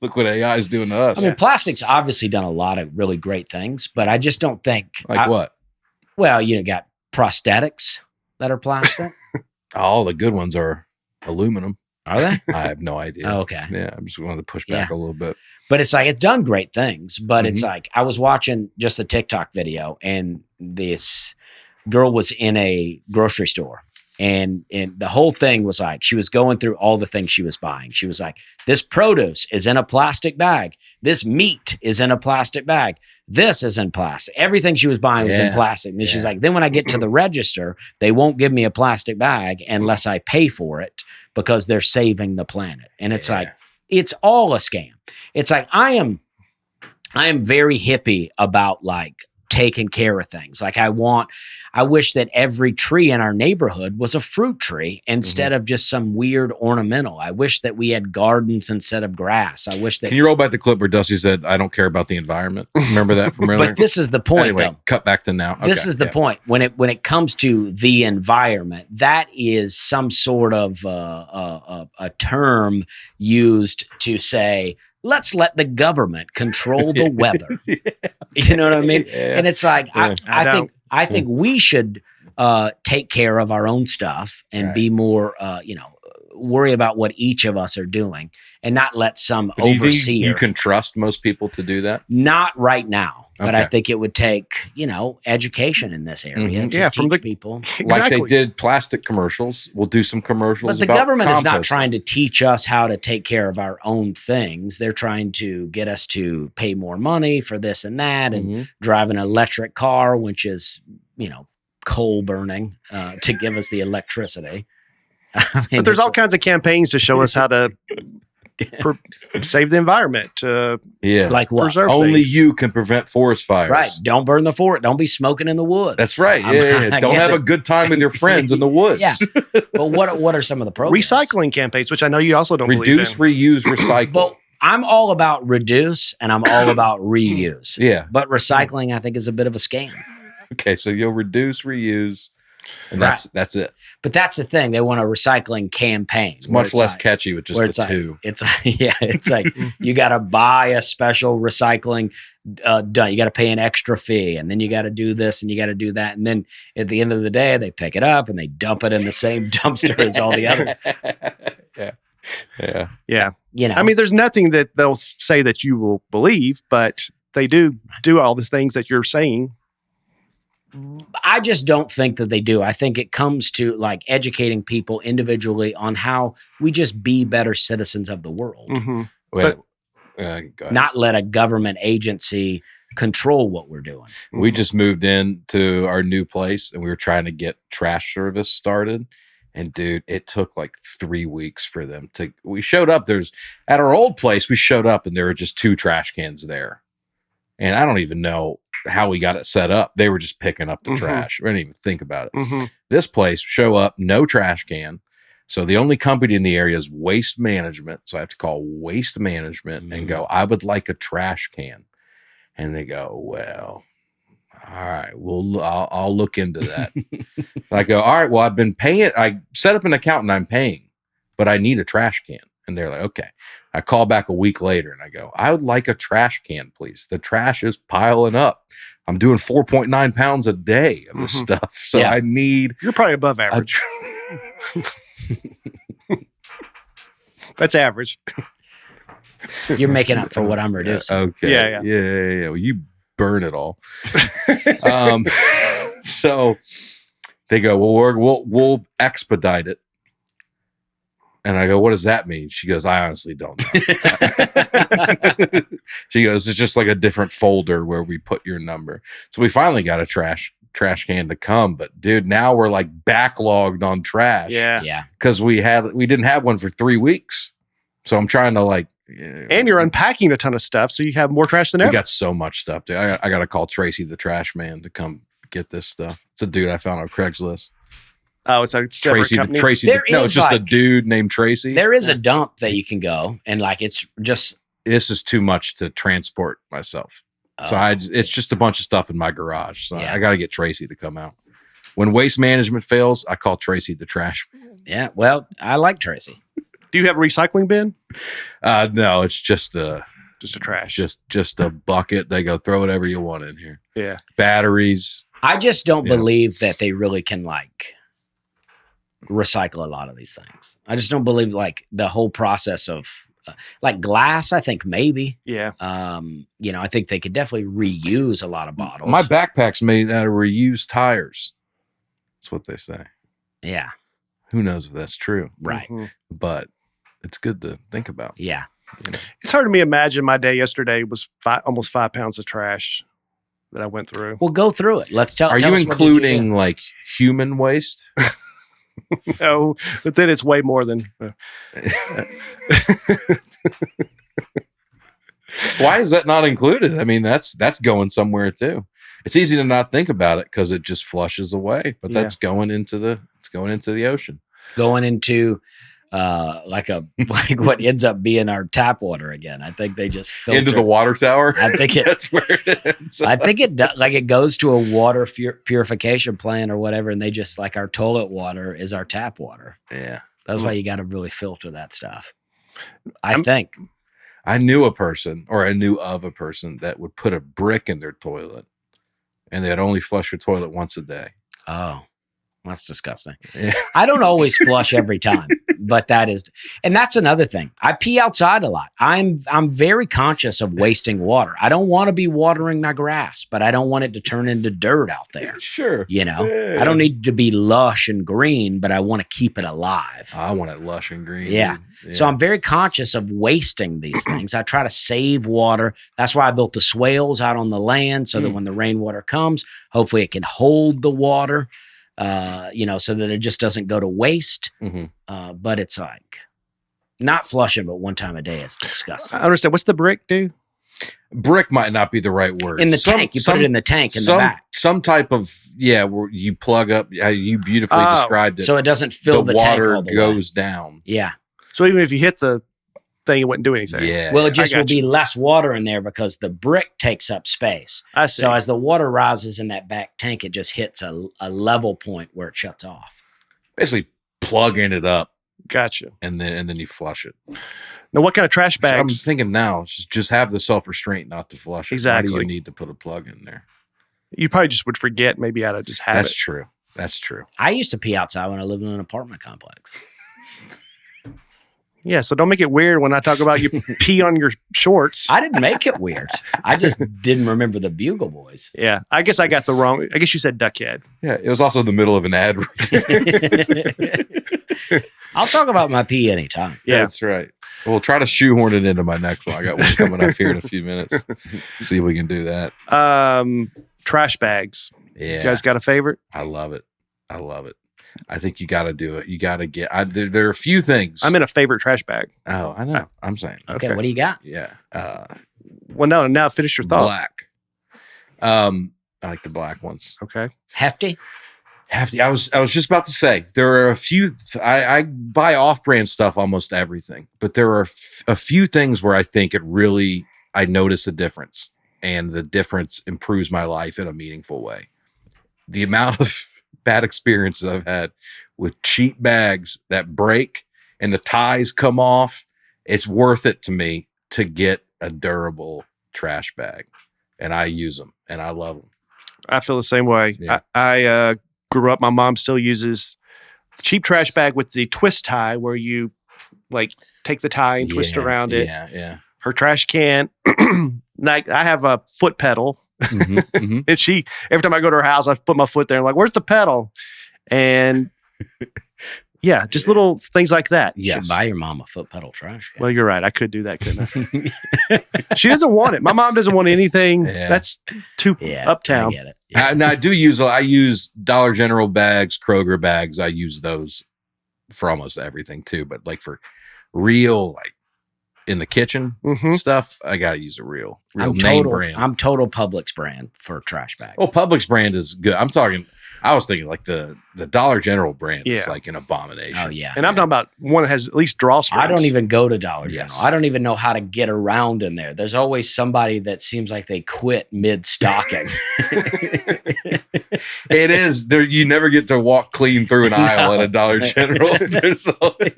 Look what AI is doing to us. I mean, plastic's obviously done a lot of really great things, but I just don't think. Like what? Well, got prosthetics that are plastic. All the good ones are aluminum. Are they? I have no idea. Oh, okay. Yeah, I'm just wanted to push back a little bit. But it's like, it's done great things, but it's like, I was watching just a TikTok video and this girl was in a grocery store and the whole thing was like, she was going through all the things she was buying. She was like, this produce is in a plastic bag. This meat is in a plastic bag. This is in plastic. Everything she was buying was in plastic. And she's like, then when I get to the register, they won't give me a plastic bag unless I pay for it because they're saving the planet. And it's like, it's all a scam. It's like, I am very hippie about like taking care of things. Like I wish that every tree in our neighborhood was a fruit tree instead of just some weird ornamental. I wish that we had gardens instead of grass. I wish that. Can you roll back the clip where Dusty said, I don't care about the environment? Remember that from earlier? But this is the point, anyway, though. Cut back to now. This is the point. When it comes to the environment, that is some sort of a term used to say, let's let the government control the weather. You know what I mean? Yeah. And it's like, I think we should take care of our own stuff and be more, worry about what each of us are doing and not let some do you overseer. think you can trust most people to do that? Not right now. But Okay. I think it would take, education in this area to teach people. Like they did plastic commercials. We'll do some commercials. But the about government is not composting. trying to teach us how to take care of our own things. They're trying to get us to pay more money for this and that and drive an electric car, which is, coal burning to give us the electricity. I mean, But there's all kinds of campaigns to show us how to save the environment, like what? preserve Only things. you can prevent forest fires. Right. Don't burn the forest. Don't be smoking in the woods. That's right. I Don't get have it. a good time with your friends in the woods. Yeah. But what are some of the programs? Recycling campaigns, which I know you also don't Reduce, believe in. reuse, recycle. Well, I'm all about reduce and I'm all about reuse. Yeah. But recycling, I think, is a bit of a scam. Okay, so you'll reduce, reuse, and that's it. But that's the thing. They want a recycling campaign. It's much less catchy with just the two. It's like you got to buy a special recycling done. You got to pay an extra fee, and then you got to do this and you got to do that, and then at the end of the day, they pick it up and they dump it in the same dumpster as all the others. Yeah. I mean, there's nothing that they'll say that you will believe, but they do all these things that you're saying. I just don't think that they do. I think it comes to like educating people individually on how we just be better citizens of the world. Go ahead. Not let a government agency control what we're doing. We just moved into our new place and we were trying to get trash service started. And dude, it took like 3 weeks for them to, we showed up, at our old place, we showed up and there were just 2 trash cans there. And I don't even know how we got it set up. They were just picking up the trash. We didn't even think about it. This place, show up, no trash can. So the only company in the area is Waste Management. So I have to call Waste Management and go, I would like a trash can. And they go, well, all right, I'll look into that. I go, all right, well, I've been paying. I set up an account and I'm paying, but I need a trash can. And they're like, okay. I call back a week later and I go, I would like a trash can, please. The trash is piling up. I'm doing 4.9 pounds a day of this stuff. So I need. You're probably above average. That's average. You're making up for what I'm reducing. Okay. Yeah. Well, you burn it all. So they go, well, we'll expedite it. And I go, what does that mean? She goes, I honestly don't know. She goes, it's just like a different folder where we put your number. So we finally got a trash can to come. But dude, now we're like backlogged on trash. Yeah. Yeah. Because we didn't have one for 3 weeks. So I'm trying to like. And you're unpacking a ton of stuff, so you have more trash than We ever. got so much stuff, dude. I got to call Tracy the trash man to come get this stuff. It's a dude I found on Craigslist. Oh, it's a separate company. It's just a dude named Tracy. There is a dump that you can go, and like it's just. This is too much to transport myself. So it's just a bunch of stuff in my garage. So Yeah. I got to get Tracy to come out. When waste management fails, I call Tracy the trash man. Yeah. Well, I like Tracy. Do you have a recycling bin? No, it's just a trash. just a bucket. They go throw whatever you want in here. Yeah. Batteries. I just don't believe that they really can like recycle a lot of these things. I just don't believe like the whole process of like glass. I think maybe. Yeah. I think they could definitely reuse a lot of bottles. My backpack's made out of reused tires. That's what they say. Yeah. Who knows if that's true? Right. Mhm. But it's good to think about. Yeah. It's hard to me imagine my day yesterday was almost 5 pounds of trash that I went through. Well, go through it. Let's tell. Are tell you us what did you do. including like human waste? No, but then it's way more than. Why is that not included? I mean, that's going somewhere too. It's easy to not think about it because it just flushes away, but Yeah. that's going into the ocean. Going into like what ends up being our tap water again? I think they just filter Into the water tower. I think it. That's where it ends. I think it does. Like it goes to a water purification plant or whatever, and they just like our toilet water is our tap water. Yeah. That's why you got to really filter that stuff. I think. I knew of a person that would put a brick in their toilet and they'd only flush your toilet once a day. Oh, that's disgusting. Yeah. I don't always flush every time, but that's another thing. I pee outside a lot. I'm very conscious of wasting water. I don't want to be watering my grass, but I don't want it to turn into dirt out there. Sure. I don't need to be lush and green, but I want to keep it alive. I want it lush and green. Yeah. dude. So I'm very conscious of wasting these things. I try to save water. That's why I built the swales out on the land so that when the rainwater comes, hopefully it can hold the water, so that it just doesn't go to waste. Mm-hmm. But it's like not flushing, but one time a day is disgusting. I understand. What's the brick do? Brick might not be the right word. In the tank. You put it in the tank in the back. Some type of, where you plug up, you beautifully described it. So it doesn't fill the tank water all the way. goes down. Yeah. So even if you hit the thing, it wouldn't do anything. Yeah. Well, it just I will got be you. less water in there because the brick takes up space. I see. So as the water rises in that back tank, it just hits a level point where it shuts off. Basically plugging it up Gotcha. and then you flush it. Now, what kind of trash So I'm bags? thinking now, just have the self-restraint not to flush it. Why do Exactly. you need to put a plug in there? You probably just would forget maybe how to just have That's it. true. That's true. I used to pee outside when I lived in an apartment complex. Yeah, so don't make it weird when I talk about you pee on your shorts. I didn't make it weird. I just didn't remember the Bugle Boys. Yeah, I guess I got the wrong. I guess you said duckhead. Yeah, it was also the middle of an ad read. I'll talk about my pee anytime. Yeah. That's right. We'll try to shoehorn it into my next one. I got one coming up here in a few minutes. See if we can do that. Trash bags. Yeah. You guys got a favorite? I love it. I think you got to do it. You got to get. There are a few things. I'm in a favorite trash bag. Oh, I know. I'm saying. Okay, what do you got? Yeah. Well, no. Now finish your thought. Black. I like the black ones. Okay. Hefty? Hefty. I was just about to say there are a few. I buy off-brand stuff almost everything, but there are a few things where I think I notice a difference, and the difference improves my life in a meaningful way. The amount of bad experiences I've had with cheap bags that break and the ties come off, it's worth it to me to get a durable trash bag, and I use them and I love them. I feel the same way. Yeah. I grew up. My mom still uses the cheap trash bag with the twist tie, where you like take the tie and twist around it. Yeah. Her trash can. Like I have a foot pedal. Mm-hmm, mm-hmm. And she, every time I go to her house, I put my foot there and like, where's the pedal? And Yeah, just little things like that. You should Yes. buy your mom a foot pedal trash can. Well, you're right. I could do that, couldn't I? She doesn't want it. My mom doesn't want anything. Yeah. That's too Yeah, uptown. I get it. Yeah. And I use Dollar General bags, Kroger bags. I use those for almost everything too. But like for real, like in the kitchen Hmm. stuff, I gotta use a real I'm name total. brand. I'm total Publix brand for trash bags. Oh, Publix brand is good. I was thinking like the Dollar General brand is Yeah. like an abomination. Oh, yeah. And I'm talking about one that has at least drawstrings. I don't even go to Dollar General. Yes. I don't even know how to get around in there. There's always somebody that seems like they quit mid stocking. It is there. You never get to walk clean through an aisle at a Dollar General. There's always-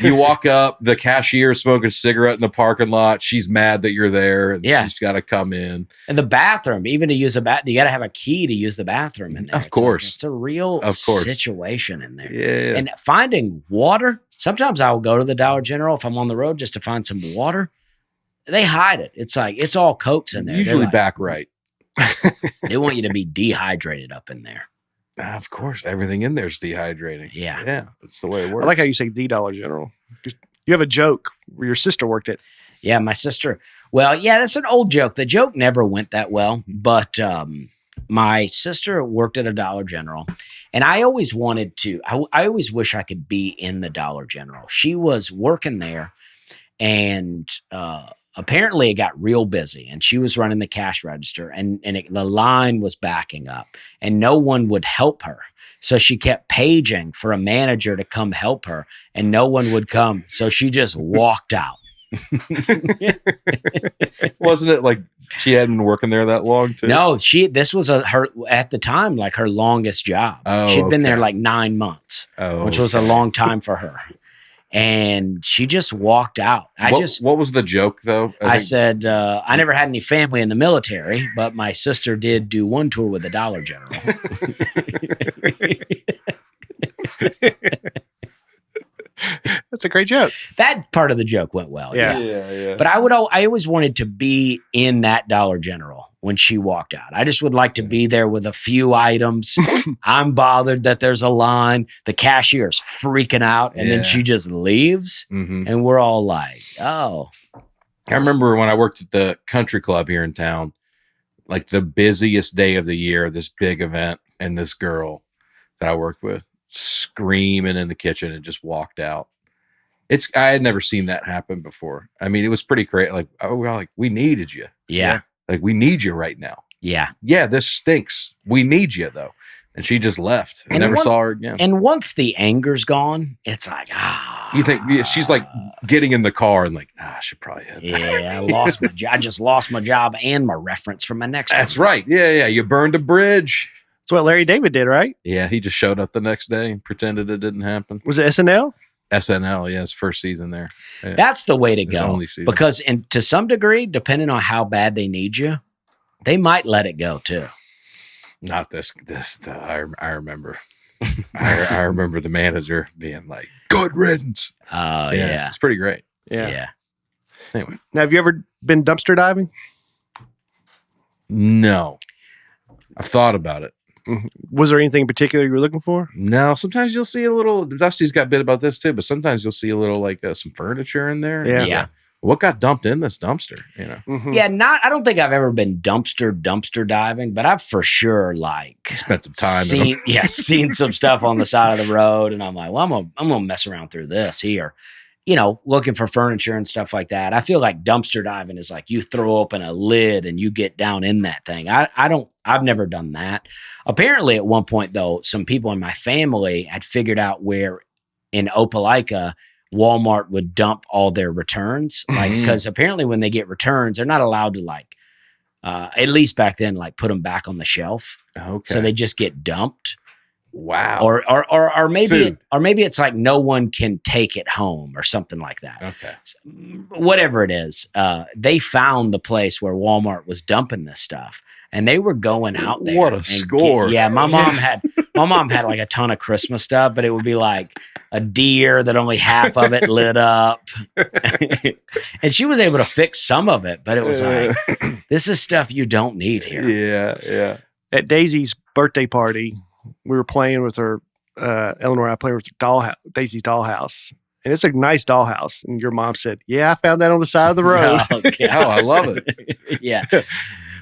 you walk up, the cashier smoking a cigarette in the parking lot. She's mad that you're there, and Yeah. she's got to come in. And the bathroom, even to use you got to have a key to use the bathroom in there. Of It's course. it's a real Of course. situation in there. Yeah, And finding water, sometimes I'll go to the Dollar General if I'm on the road just to find some water. They hide it. It's like it's all Cokes in there. They're usually like- back right. They want you to be dehydrated up in there. Of course, everything in there's dehydrating. Yeah. yeah, that's the way it I works. like how you say the Dollar General. You have a joke where your sister worked at. Yeah, my sister. Well, yeah, that's an old joke. The joke never went that well, but my sister worked at a Dollar General, and I always wanted to. I always wish I could be in the Dollar General. She was working there, and apparently it got real busy, and she was running the cash register, and the line was backing up, and no one would help her. So she kept paging for a manager to come help her, and no one would come. So she just walked out. Wasn't it like she hadn't been working there that long too? No, this was her at the time, like her longest job. Oh, She'd been there okay. like 9 months, Oh, which was a okay. long time for her. And she just walked out. What was the joke though? I think- said, I never had any family in the military, but my sister did do one tour with the Dollar General. That's a great joke. That part of the joke went well. Yeah. yeah. But I always wanted to be in that Dollar General when she walked out. I just would like to be there with a few items. I'm bothered that there's a line. The cashier's freaking out, and then Yeah. she just leaves, Mhm. and we're all like, "Oh, I remember when I worked at the country club here in town, like the busiest day of the year, this big event, and this girl that I worked with screaming in the kitchen and just walked out. I had never seen that happen before. I mean, it was pretty crazy. Like, oh, we're like, we needed you. yeah, Like, we need you right now. yeah." Yeah, this stinks. We need you though. And she just left. I And never one- saw her again. And once the anger's gone, it's like, You think she's like getting in the car and like, I should probably head back. yeah, I just lost my job and my reference for my next That's one. right. Yeah. You burned a bridge. That's what Larry David did, right? Yeah, he just showed up the next day and pretended it didn't happen. Was it SNL? SNL, yeah, his first season there. Yeah. That's the way to His go. only season. Because to some degree, depending on how bad they need you, they might let it go too. Not this. I remember. I remember the manager being like, "Good riddance." Oh yeah. It's pretty great. Yeah. Anyway, Now, have you ever been dumpster diving? no, I've thought about it. Was there anything in particular you were looking for? No, sometimes you'll see a little. Dusty's got a bit about this too, but sometimes you'll see a little like some furniture in there. Yeah. Yeah. What got dumped in this dumpster? You know, Mhm. Yeah, I don't think I've ever been dumpster diving, but I've for sure like spent some time. in 'em. seen some stuff on the side of the road, and I'm like, well, I'm gonna mess around through this here. You know, looking for furniture and stuff like that. I feel like dumpster diving is like you throw open a lid and you get down in that thing. I've never done that. Apparently at one point though, some people in my family had figured out where in Opelika, Walmart would dump all their returns. Like, Mhm. because apparently when they get returns, they're not allowed to like, at least back then, like put them back on the shelf. Okay. So they just get dumped. wow. Or maybe Food. maybe it's like no one can take it home or something like that. Okay. Whatever it is, they found the place where Walmart was dumping this stuff, and they were going out there. What a and score. yeah, my mom had like a ton of Christmas stuff, but it would be like a deer that only half of it lit up, and she was able to fix some of it, but it was like, this is stuff you don't need here. Yeah. At Daisy's birthday party, we were playing with her Eleanor and I played with Daisy's dollhouse. And it's a nice dollhouse. And your mom said, yeah, I found that on the side of the road. Oh, I love it. Yeah.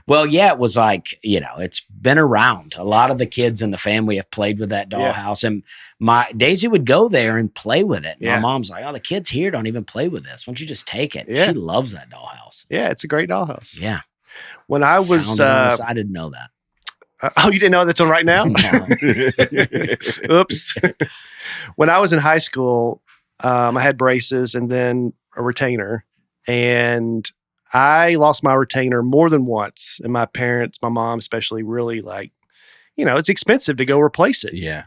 Well, yeah, it was like, it's been around. A lot of the kids in the family have played with that dollhouse. And Daisy would go there and play with it. Yeah. My mom's like, oh, the kids here don't even play with this. Why don't you just take it? Yeah. She loves that dollhouse. Yeah, it's a great dollhouse. Yeah. When I was... I didn't know that. oh, you didn't know that's on right now? No. Oops. When I was in high school, I had braces and then a retainer. And I lost my retainer more than once. And my parents, my mom especially, really it's expensive to go replace it. Yeah.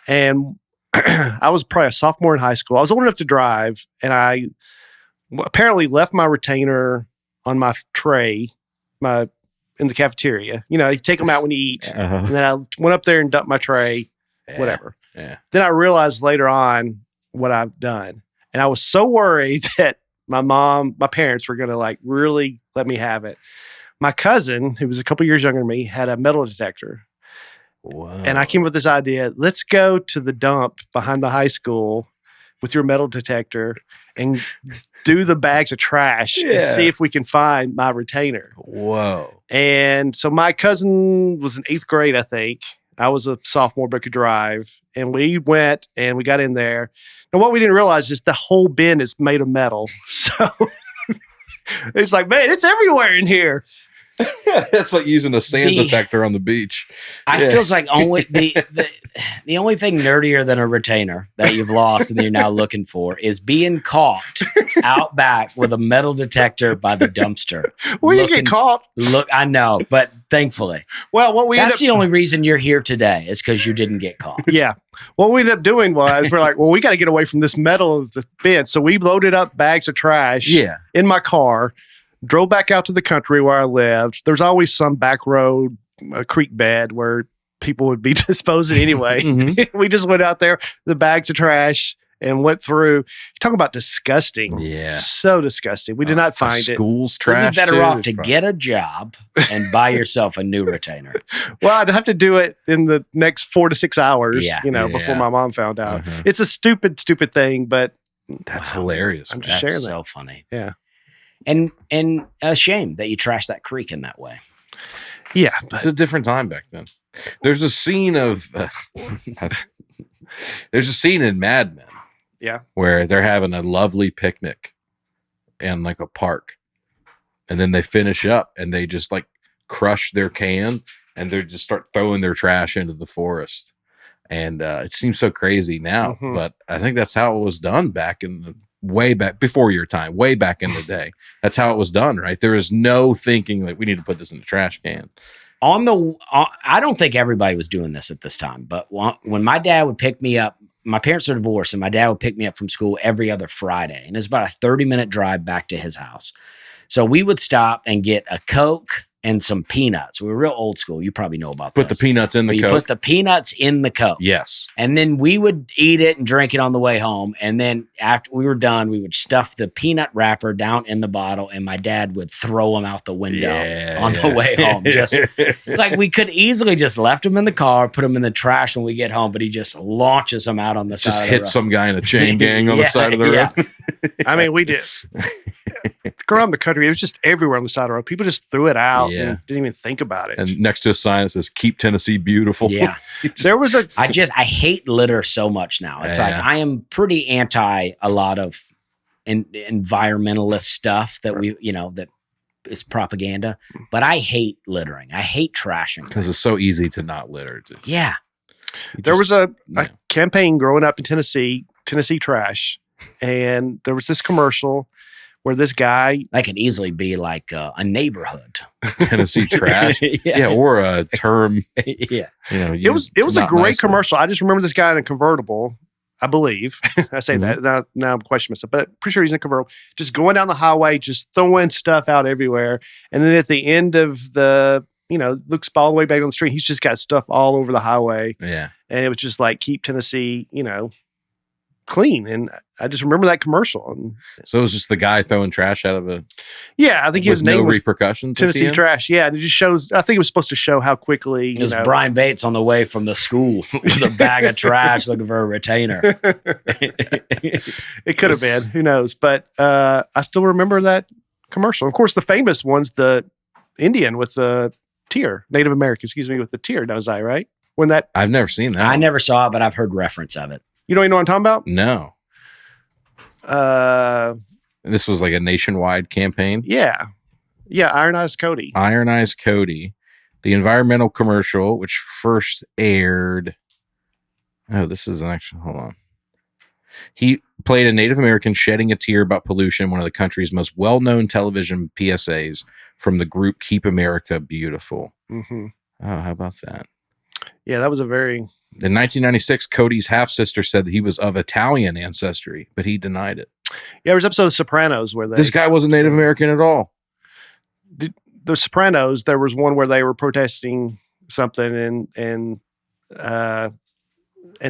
And I was probably a sophomore in high school. I was old enough to drive. And I apparently left my retainer on my tray, in the cafeteria. You take them out when you eat. And then I went up there and dumped my tray, whatever. Yeah. Then I realized later on what I've done. And I was so worried that my parents were going to really let me have it. My cousin, who was a couple years younger than me, had a metal detector. Whoa. And I came up with this idea, let's go to the dump behind the high school with your metal detector and do the bags of trash and see if we can find my retainer. Whoa. And so my cousin was in 8th grade, I think. I was a sophomore but could drive. And we went and we got in there. And what we didn't realize is the whole bin is made of metal. So it's like, man, it's everywhere in here. It's like using a sand detector on the beach. I feels like only the only thing nerdier than a retainer that you've lost and you're now looking for is being caught out back with a metal detector by the dumpster. Well, you get caught. I know, but thankfully. Well, that's the only reason you're here today is because you didn't get caught. Yeah. What we ended up doing was we're like, well, we got to get away from this metal of the bin. So we loaded up bags of trash in my car, drove back out to the country where I lived. There's always some back road, a creek bed where people would be disposing anyway. We just went out there, the bags of trash, and went through. You talk about disgusting. Yeah. So disgusting. We did not find it. School's trash. You'd be better off to get a job and buy yourself a new retainer. Well, I'd have to do it in the next 4 to 6 hours, before my mom found out. It's a stupid thing, but that's hilarious. I'm just sharing that. So funny. Yeah. And a shame that you trashed that creek in that way. Yeah. It's a different time back then. There's a scene of there's a scene in Mad Men. Yeah. Where they're having a lovely picnic in a park. And then they finish up and they just crush their can and they just start throwing their trash into the forest. And it seems so crazy now, but I think that's how it was done back in the way back before your time, way back in the day. That's how it was done, right? There is no thinking we need to put this in the trash can. I don't think everybody was doing this at this time, but when my dad would pick me up, my parents are divorced and my dad would pick me up from school every other Friday. And it's about a 30-minute drive back to his house. So we would stop and get a Coke and some peanuts. We were real old school. You probably know about Put the peanuts in the Coke. You put the peanuts in the Coke. Yes. And then we would eat it and drink it on the way home. And then after we were done, we would stuff the peanut wrapper down in the bottle and my dad would throw them out the window on the way home. Just we could easily just left them in the car, put them in the trash when we get home, but he just launches them out on the side of the road. Just hit some guy in a chain gang on the side of the road. I mean, we did. Growing up in the country, it was just everywhere on the side of the road. People just threw it out and didn't even think about it. And next to a sign that says, "Keep Tennessee beautiful." Yeah. There was I hate litter so much now. It's I am pretty anti a lot of environmentalist stuff that that is propaganda, but I hate littering. I hate trashing. Because it's so easy to not litter. Yeah. There was a campaign growing up in Tennessee Trash, and there was this commercial where this guy... That could easily be a neighborhood. Tennessee Trash. Or a term. Yeah. It was a great commercial. I just remember this guy in a convertible, I believe. I say that. Now I'm questioning myself, but I'm pretty sure he's in a convertible. Just going down the highway, just throwing stuff out everywhere. And then at the end of the... looks all the way back on the street. He's just got stuff all over the highway. Yeah. And it was just keep Tennessee, clean. And I just remember that commercial. And So it was just the guy throwing trash out of a yeah, I think his with name no was repercussions. at the Tennessee end? Trash. Yeah, and it just shows. I think it was supposed to show how quickly It was Brian Bates on the way from the school with a bag of trash looking for a retainer. It could have been. Who knows? But I still remember that commercial. Of course, the famous one's the Indian with the tear, Native American, excuse me, with the tear. Knows I right? When that I've never seen that. I one. never saw it, but I've heard reference of it. you don't even know what I'm talking No. about? This was like a nationwide campaign. Yeah, Iron Eyes Cody. Iron Eyes Cody, the environmental commercial, which first aired. Oh, this is an actual. Hold on. He played a Native American shedding a tear about pollution, one of the country's most well-known television PSAs from the group Keep America Beautiful. Mm-hmm. Oh, how about that? Yeah, that was a very. In 1996, Cody's half-sister said that he was of Italian ancestry, but he denied it. Yeah, there was an episode of Sopranos where This guy wasn't Native American at all. the Sopranos, there was one where they were protesting something and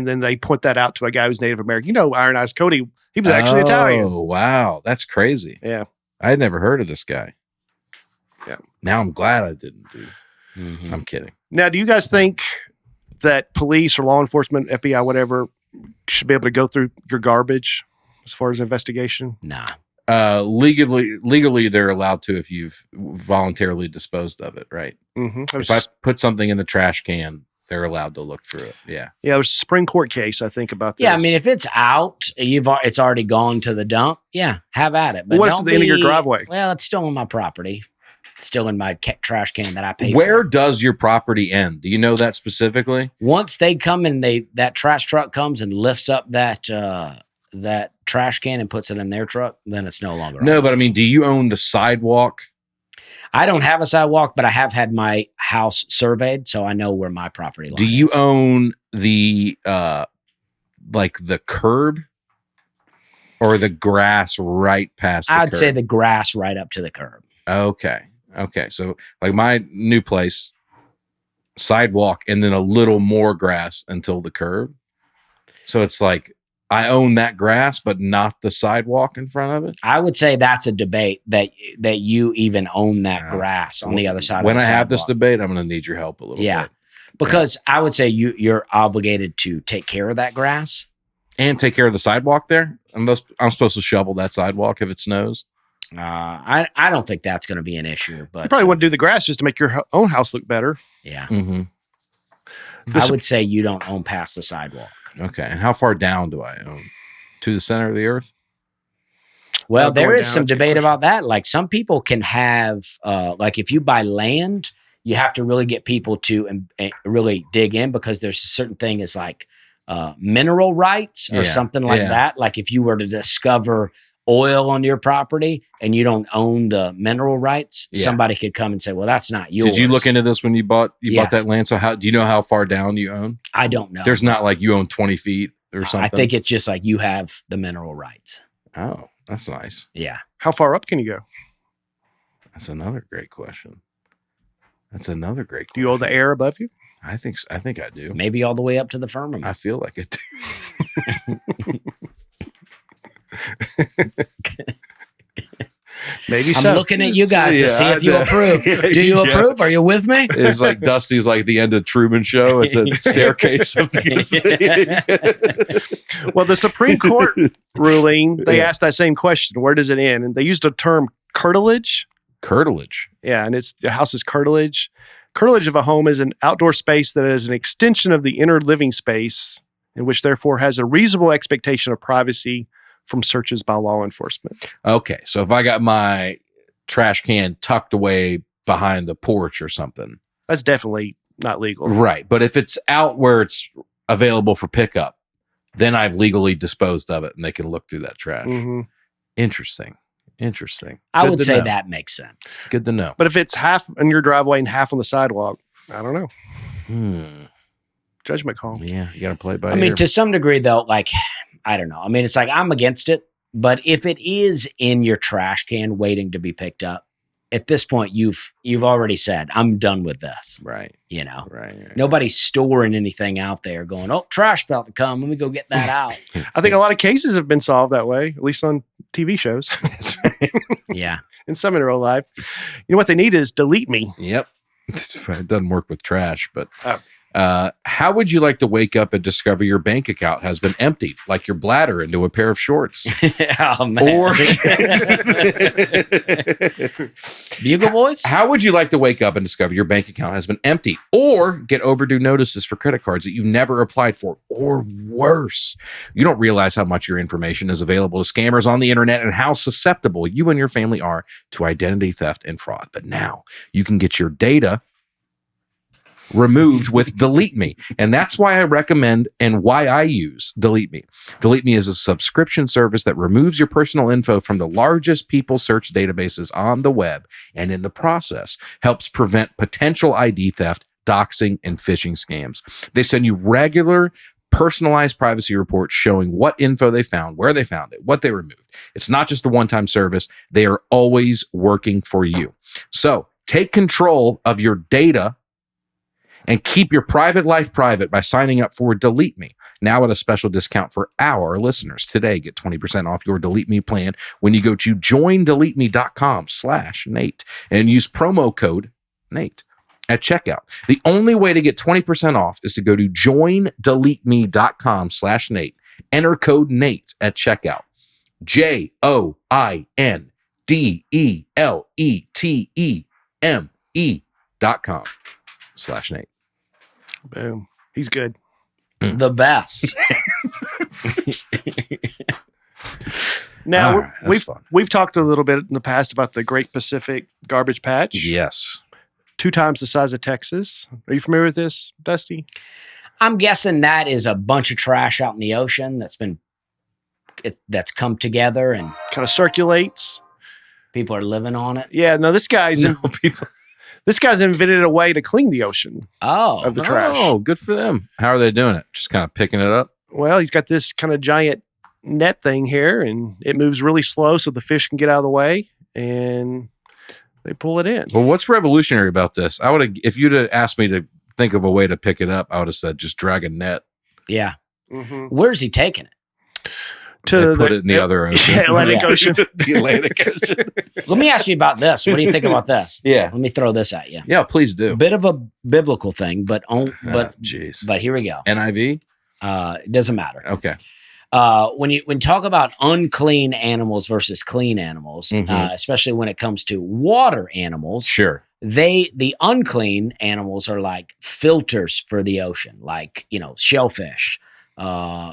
then they point that out to a guy who's Native American. You know, Iron Eyes Cody, he was actually Italian. Oh, wow. That's crazy. Yeah. I had never heard of this guy. Yeah. Now I'm glad I didn't, dude. Mhm. I'm kidding. Now, do you guys think that police or law enforcement, FBI, whatever, should be able to go through your garbage as far as investigation? Nah. Legally, they're allowed to if you've voluntarily disposed of it, right? Mm-hmm. If I put something in the trash can, they're allowed to look through it. Yeah. Yeah, there was a Supreme Court case, I think, about this. Yeah, I mean, if it's out, it's already gone to the dump. Yeah, have at it. But What if it's don't at the end of your be- driveway? Well, it's still on my property. It's still in my trash can that I pay Where for. does your property end? Do you know that specifically? Once they come and that trash truck comes and lifts up that trash can and puts it in their truck, then it's no longer. No, on. but I mean, do you own the sidewalk? I don't have a sidewalk, but I have had my house surveyed, so I know where my property line Do you is. own the like the curb or the grass right past the I'd curb? say the grass right up to the curb. Okay. So like my new place, sidewalk and then a little more grass until the curb. So it's like I own that grass, but not the sidewalk in front of it. I would say that's a debate that you even own that Yeah. grass on the other side When of I the have this sidewalk. debate, I'm going to need your help a little Yeah. bit. Because I would say you're obligated to take care of that grass. And take care of the sidewalk there. I'm supposed to shovel that sidewalk if it snows. I don't think that's going to be an issue, but you probably want to do the grass just to make your own house look better. yeah, Mm-hmm. I would say you don't own past the sidewalk. Okay. And how far down do I own? To the center of the earth? Well, there going is down, some that's a good debate question. about that. Like some people can have, like if you buy land, you have to really get people to really dig in because there's a certain thing as like mineral rights or Yeah, something like yeah. that. Like if you were to discover oil on your property and you don't own the mineral rights, Yeah. somebody could come and say, well, that's not yours. Did you look into this when you bought Yes. that land? So do you know how far down you own? I don't know. There's not like you own 20 feet or something. I think it's just like you have the mineral rights. Oh, that's nice. Yeah. How far up can you go? That's another great question. Do you owe the air above you? I think I do. Maybe all the way up to the firmament. I feel like it. Maybe I'm so. looking at you guys to see Yeah, if you I know. approve. Do you Yeah. approve? Are you with me? It's like Dusty's like the end of Truman Show at the staircase of Well, the Supreme Court ruling, they Yeah. asked that same question. Where does it end? And they used a term curtilage. curtilage. Yeah, and the house is curtilage. Curtilage of a home is an outdoor space that is an extension of the inner living space, and which therefore has a reasonable expectation of privacy from searches by law enforcement. Okay, so if I got my trash can tucked away behind the porch or something, That's definitely not legal. right? But if it's out where it's available for pickup, then I've legally disposed of it, and they can look through that trash. Mhm. Interesting. I Good would to say know. that makes sense. Good to know. But if it's half in your driveway and half on the sidewalk, I don't know. Judgment call. Yeah, you got to play it by I mean, ear. to some degree, though, like, I don't know. I mean, it's like I'm against it, but if it is in your trash can waiting to be picked up, at this point, you've already said, I'm done with this. Right. You know, Right. nobody's storing anything out there going, oh, trash about to come. Let me go get that out. I think a lot of cases have been solved that way, at least on TV shows That's right. Yeah. and some in real life. You know what they need is delete me. Yep. It doesn't work with trash, but Oh. how would you like to wake up and discover your bank account has been emptied, like your bladder into a pair of shorts? Oh, man. Or Bugle Boys? how would you like to wake up and discover your bank account has been empty, or get overdue notices for credit cards that you've never applied for, or worse, you don't realize how much your information is available to scammers on the internet and how susceptible you and your family are to identity theft and fraud. But now you can get your data removed with Delete Me. And that's why I recommend and why I use Delete Me. Delete Me is a subscription service that removes your personal info from the largest people search databases on the web, and in the process helps prevent potential ID theft, doxing, and phishing scams. They send you regular personalized privacy reports showing what info they found, where they found it, what they removed. It's not just a one-time service. They are always working for you. So take control of your data and keep your private life private by signing up for Delete Me. Now at a special discount for our listeners. Today, get 20% off your Delete Me plan when you go to joindeleteme.com/Nate and use promo code Nate at checkout. The only way to get 20% off is to go to joindeleteme.com/Nate. Enter code Nate at checkout. JOINDELETEME.com/Nate. Boom. He's good. The best. Now, All right, that's fun. we've talked a little bit in the past about the Great Pacific Garbage Patch. Yes. 2 times the size of Texas. Are you familiar with this, Dusty? I'm guessing that is a bunch of trash out in the ocean that's come together and Kind of circulates. people are living on it. Yeah, no, this guy's People. this guy's invented a way to clean the ocean Oh, of the trash. Oh, good for them. How are they doing it? Just kind of picking it up? Well, he's got this kind of giant net thing here, and it moves really slow so the fish can get out of the way, and they pull it in. Well, what's revolutionary about this? I would have, if you'd have asked me to think of a way to pick it up, I would have said just drag a net. yeah. Mm-hmm. Where's he taking it? They put it in the other ocean. Atlantic Yeah. Ocean. The Atlantic Ocean. Let me ask you about this. What do you think about this? Yeah. Let me throw this at you. Yeah, please do. Bit of a biblical thing, but Jeez. but here we go. NIV? It doesn't matter. Okay. When you talk about unclean animals versus clean animals, Mhm. especially when it comes to water animals, Sure. the unclean animals are like filters for the ocean, like shellfish,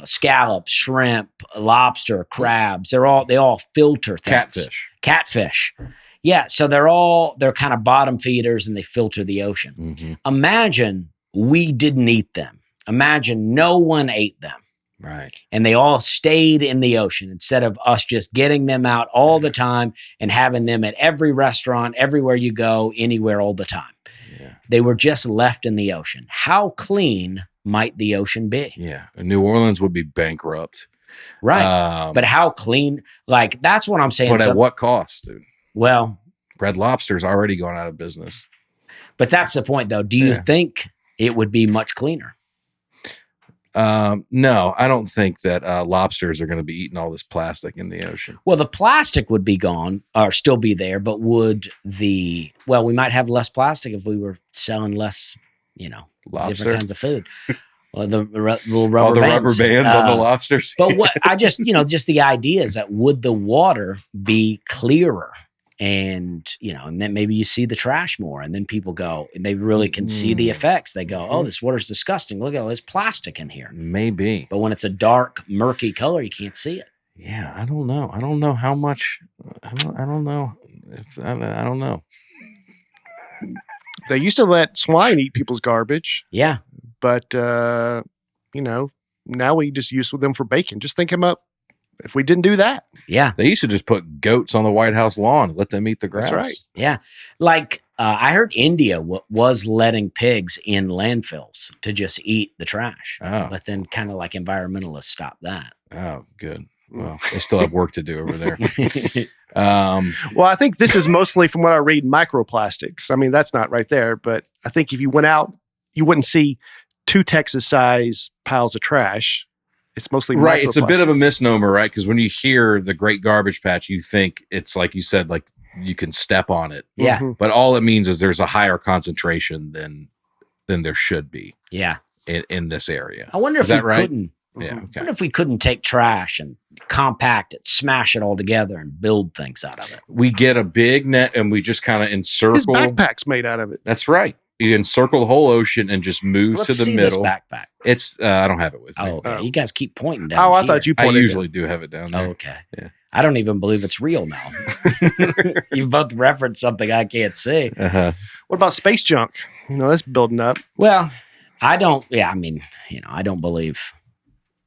scallops, shrimp, lobster, crabs. They all filter things. Catfish. Yeah, so they're kind of bottom feeders and they filter the ocean. Mm-hmm. Imagine we didn't eat them. Imagine no one ate them. Right. And they all stayed in the ocean instead of us just getting them out all the time and having them at every restaurant, everywhere you go, anywhere, all the time. Yeah. They were just left in the ocean. How clean might the ocean be? Yeah. And New Orleans would be bankrupt. Right. But how clean? Like, that's what I'm saying. But at what cost, dude? Well, Red Lobster's already gone out of business. but that's the point, though. Do you Yeah. think it would be much cleaner? No, I don't think that lobsters are going to be eating all this plastic in the ocean. Well, the plastic would be gone or still be there, but we might have less plastic if we were selling less, Lobster. different kinds of food. Well, the little rubber All the bands. rubber bands on the lobsters. But what I just, just the idea is that would the water be clearer? And, and then maybe you see the trash more and then people go and they really can see the effects. They go, oh, this water's disgusting. Look at all this plastic in here. Maybe. But when it's a dark, murky color, you can't see it. Yeah, I don't know. I don't know how much. I don't know. I don't know. They used to let swine eat people's garbage, Yeah. but now we just use them for bacon. Just think him up if we didn't do that. Yeah. They used to just put goats on the White House lawn and let them eat the grass. That's right. Yeah. Like I heard India was letting pigs in landfills to just eat the trash. Oh. But then kind of like environmentalists stopped that. Oh, good. Well, they still have work to do over there. Well, I think this is mostly from what I read, microplastics. I mean, that's not right there, but I think if you went out, you wouldn't see 2 Texas size piles of trash. It's mostly right. It's a bit of a microplastics. misnomer, right? Because when you hear the Great Garbage Patch, you think it's like you said, like you can step on it. Yeah. Mhm. But all it means is there's a higher concentration than there should be Yeah. in this area. I wonder Is if we that right? couldn't. Yeah. I Okay. wonder if we couldn't take trash and compact it, smash it all together, and build things out of it. We get a big net and we just kind of encircle. His backpack's made out of it. That's right. You encircle the whole ocean and just move Let's to the see middle. this backpack. It's I don't have it with me. Oh, okay. Oh. You guys keep pointing down. Oh, I here. thought you I pointed. usually do have it down there. Oh, okay. Yeah. I don't even believe it's real now. You both referenced something I can't see. Uh-huh. What about space junk? That's building up. Well, I don't. Yeah, I mean, I don't believe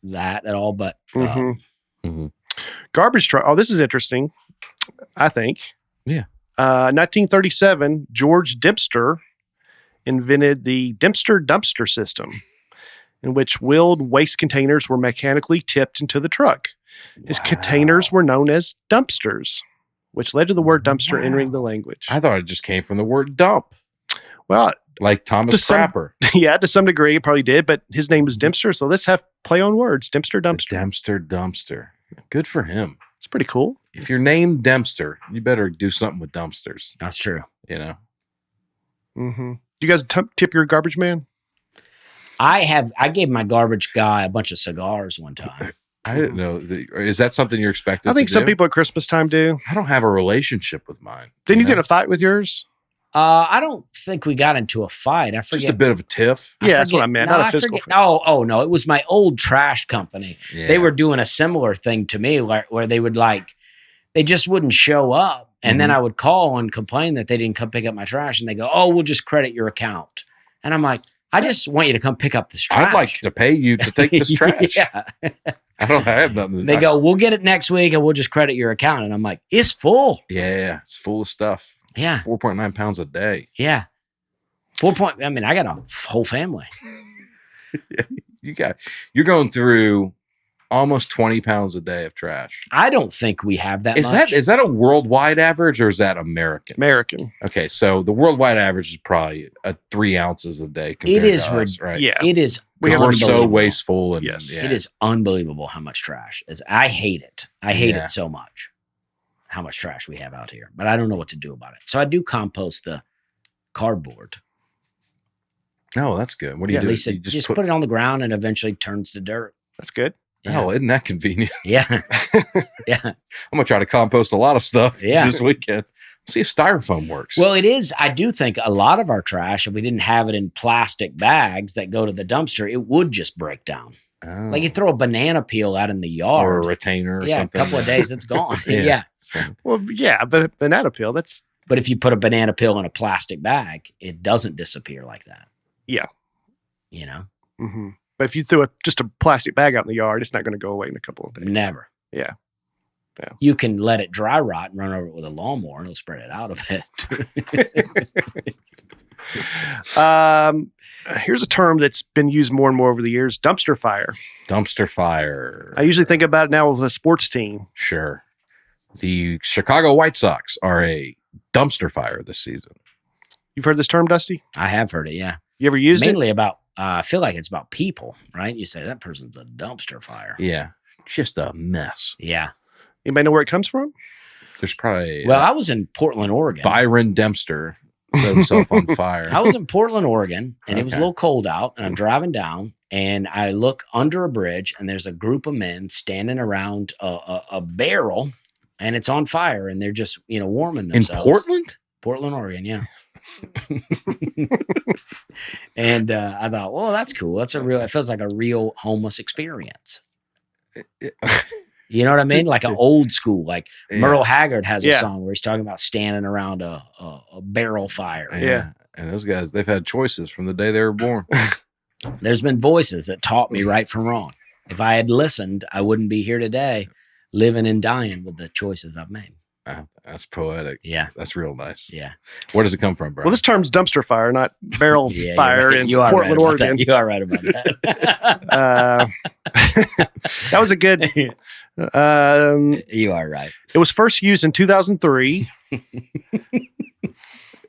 that at all. But Mhm. Mhm. Garbage truck. Oh, this is interesting. I think. Yeah. 1937, George Dempster invented the Dempster dumpster system, in which wheeled waste containers were mechanically tipped into the truck. His containers were known as dumpsters, which led to the word dumpster entering the language. I thought it just came from the word dump, Well, like Thomas To some- Crapper. yeah, to some degree, it probably did, but his name is Dempster, so let's have play on words. Dempster The dumpster. Dempster dumpster. Good for him. It's pretty cool. If you're named Dempster, you better do something with dumpsters. that's true. You know. Mm-hmm. You guys tip your garbage man? I gave my garbage guy a bunch of cigars one time. I didn't know. Is that something you're expected? I think to some do? people at Christmas time do. I don't have a relationship with mine. Didn't you know? get in a fight with yours? I don't think we got into a fight. I forget. Just a bit of a tiff? I Yeah, that's what forget- I meant. no, Not a I physical forget- Oh, no. It was my old trash company. Yeah. They were doing a similar thing to me where they would they just wouldn't show up. And then I would call and complain that they didn't come pick up my trash. And they go, oh, we'll just credit your account. And I'm like, I just want you to come pick up this trash. I'd like to pay you to take this trash. Yeah. I have nothing. They go, we'll get it next week and we'll just credit your account. And I'm like, it's full. Yeah, it's full of stuff. Yeah. 4.9 pounds a day. Yeah. I mean, I got a whole family. You're going through almost 20 pounds a day of trash. I don't think we have that much. Is that a worldwide average or is that American? American. Okay, so the worldwide average is probably 3 ounces a day. Compared is to us, right? Yeah. It is. Because we're so unbelievable. wasteful and Yes. yeah. It is unbelievable how much trash is. I hate it. I hate Yeah. it so much. How much trash we have out here, but I don't know what to do about it. So I do compost the cardboard. Oh, that's good. What do Yeah, you do? at least You just put it on the ground and eventually turns to dirt. That's good. Yeah. Oh, isn't that convenient? Yeah. Yeah. I'm gonna try to compost a lot of stuff Yeah. this weekend. See if styrofoam works. Well, it is. I do think a lot of our trash, if we didn't have it in plastic bags that go to the dumpster, it would just break down. Oh. Like you throw a banana peel out in the or yard. a retainer or Yeah, something. a couple of days, it's gone. Yeah. Yeah. So, Well, yeah, but banana peel, that's But if you put a banana peel in a plastic bag, it doesn't disappear like that. Yeah. You know, mhm. But if you threw just a plastic bag out in the yard, it's not going to go away in a couple of days. never. Yeah. Yeah. You can let it dry rot and run over it with a lawnmower and it'll spread it out a bit. Here's a term that's been used more and more over the years: dumpster fire. dumpster fire. I usually think about it now with a sports team. Sure. The Chicago White Sox are a dumpster fire this season. You've heard this term, Dusty? I have heard it. Yeah. You ever used Mainly about, I feel like it's about people, right? You say that person's a dumpster fire. Yeah. Just a mess. Yeah. it? Anybody know where it comes from? There's probably Well, I was in Portland, Oregon. Byron Dempster set himself on fire. I was in Portland, Oregon, and it was a Okay. little cold out, and I'm driving down, and I look under a bridge, and there's a group of men standing around a barrel, and it's on fire, and they're just, warming In themselves. Portland? Portland, Oregon, yeah. And I thought, well, that's cool. It feels like a real homeless experience. You know what I mean? Like an old school, like Yeah. Merle Haggard has a Yeah. song where he's talking about standing around a barrel fire. Yeah. And those guys, they've had choices from the day they were born. There's been voices that taught me right from wrong. If I had listened, I wouldn't be here today, living and dying with the choices I've made. That's poetic. Yeah. That's real nice. Yeah. Where does it come from, bro? Well, this term's dumpster fire, not barrel Yeah, fire in you are Portland, right about Oregon. that. You are right about that. That was a good. You are right. It was first used in 2003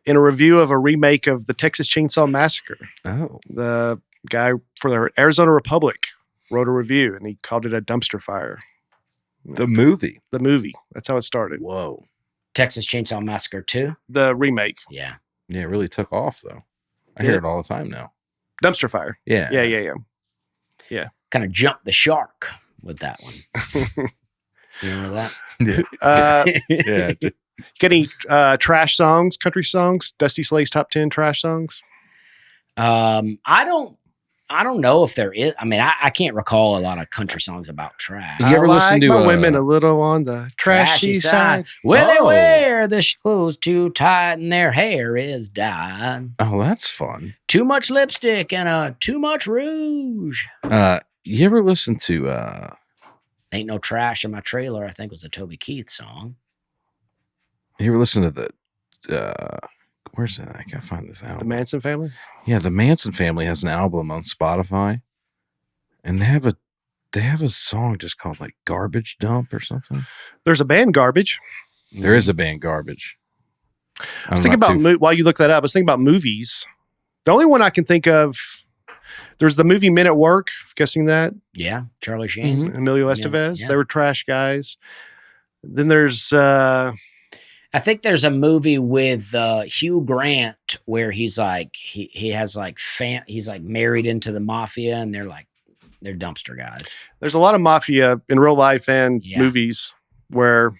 in a review of a remake of the Texas Chainsaw Massacre. Oh, The guy for the Arizona Republic wrote a review, and he called it a dumpster fire. the movie. The movie. That's how it started. Whoa. Texas Chainsaw Massacre 2. The remake. Yeah. Yeah, it really took off though. I Yeah. hear it all the time now. Dumpster fire. Yeah. Yeah. Kind of jumped the shark with that one. You remember that? Yeah. Get any trash songs, country songs? Dusty Slay's top 10 trash songs? I don't know if there is. I mean, I can't recall a lot of country songs about trash. You ever I listen like to, my women a little on the trashy side? Where they Oh. wear their clothes too tight and their hair is dyed. Oh, that's fun. Too much lipstick and too much rouge. You ever listen to Ain't no trash in my trailer, I think was a Toby Keith song. you ever listen to the where's that? I can't find this The album. Manson family? Yeah, the Manson family has an album on Spotify, and they have a song just called like Garbage Dump or something. There's a band, Garbage. There is a band, Garbage. I was thinking about, while you look that up, I was thinking about movies. The only one I can think of, there's the movie Men at Work. Guessing that? Yeah, Charlie Sheen. Emilio Estevez. yeah. They were trash guys. Then there's I think there's a movie with Hugh Grant where he's like he has like he's like married into the mafia and they're dumpster guys. there's a lot of mafia in real life and Yeah. movies where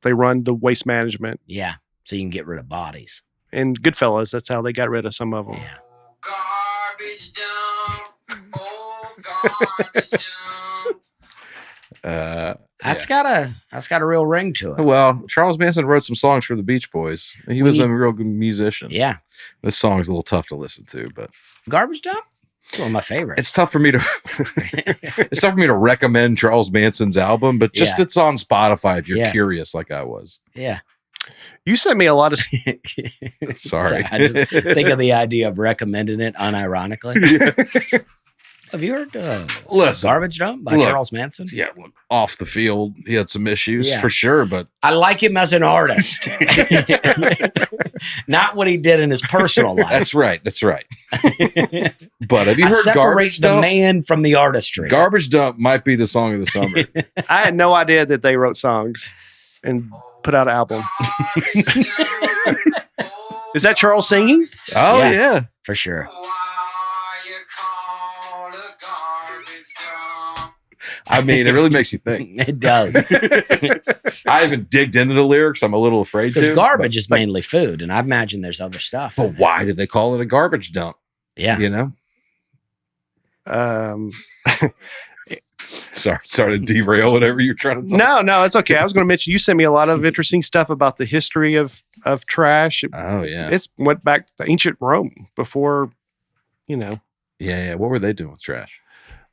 they run the waste management. Yeah, so you can get rid of bodies. And Goodfellas, that's how they got rid of some of them. Yeah. Garbage dump. Oh, garbage dump. That's got a real ring to it. Well, Charles Manson wrote some songs for the Beach Boys. He was you- a real good musician. Yeah, This song's a little tough to listen to, but Garbage Dump. It's one of my favorites. it's tough for me to it's tough for me to recommend Charles Manson's album, but just Yeah. it's on Spotify if you're Yeah. curious like I was. Yeah. You sent me a lot of Sorry. I just think of the idea of recommending it unironically. Have you heard Listen, Garbage Dump by look. Charles Manson? yeah, look, off the field, he had some issues Yeah. for sure, but I like him as an artist, not what he did in his personal life. that's right. That's right. But have you I heard separate Garbage the Dump? man from the artistry. Garbage Dump might be the song of the summer. I had no idea that they wrote songs and put out an album. Is that Charles singing? Oh Yeah. yeah. For sure. I mean, it really makes you think. It does. I haven't digged into the lyrics. I'm a little afraid to. Because garbage but- is mainly food, and I imagine there's other stuff. But why did they call it a garbage dump? Yeah. You know? Um, Sorry to derail whatever you're trying to talk. no, it's okay. I was going to mention you sent me a lot of interesting stuff about the history of trash. Oh yeah. It's went back to ancient Rome before, Yeah. What were they doing with trash?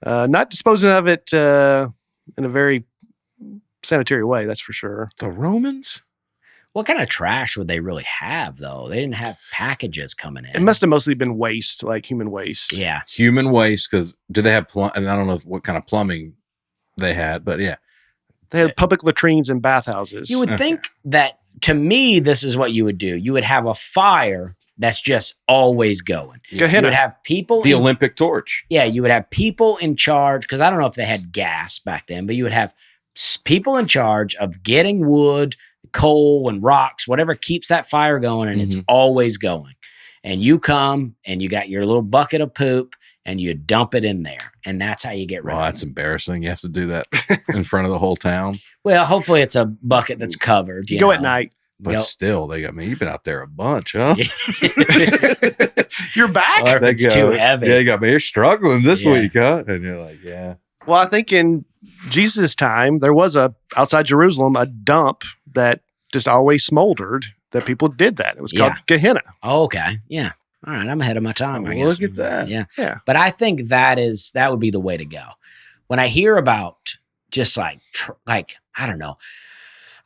not disposing of it in a very sanitary way. That's for sure. The Romans? What kind of trash would they really have, though? They didn't have packages coming in. It must have mostly been waste, like human waste. Yeah. Human waste, because do they have and I don't know what kind of plumbing they had, but yeah. They had public latrines and bathhouses. You would Okay. think that, to me, this is what you would do. You would have a fire that's just always going. You Gehenna. would have people The in- Olympic torch. Yeah, you would have people in charge, because I don't know if they had gas back then, but you would have people in charge of getting wood, coal, and rocks, whatever keeps that fire going, and it's Mhm. always going. And you come and you got your little bucket of poop and you dump it in there, and that's how you get rid Well, of that's it. embarrassing. You have to do that in front of the whole town. Well, hopefully it's a bucket that's covered. You Go know. at night. But Yep. still, you've been out there a bunch, huh? You're back? Or if They it's go, too heavy. Yeah, you got me. You're struggling this Yeah. week, huh? And you're like, yeah. Well, I think in Jesus' time, there was outside Jerusalem, a dump that just always smoldered that people did that. It was called Yeah. Gehenna. Oh, okay. Yeah. All right. I'm ahead of my time. I guess. Look at that. Yeah. Yeah. But I think that would be the way to go. When I hear about just like I don't know,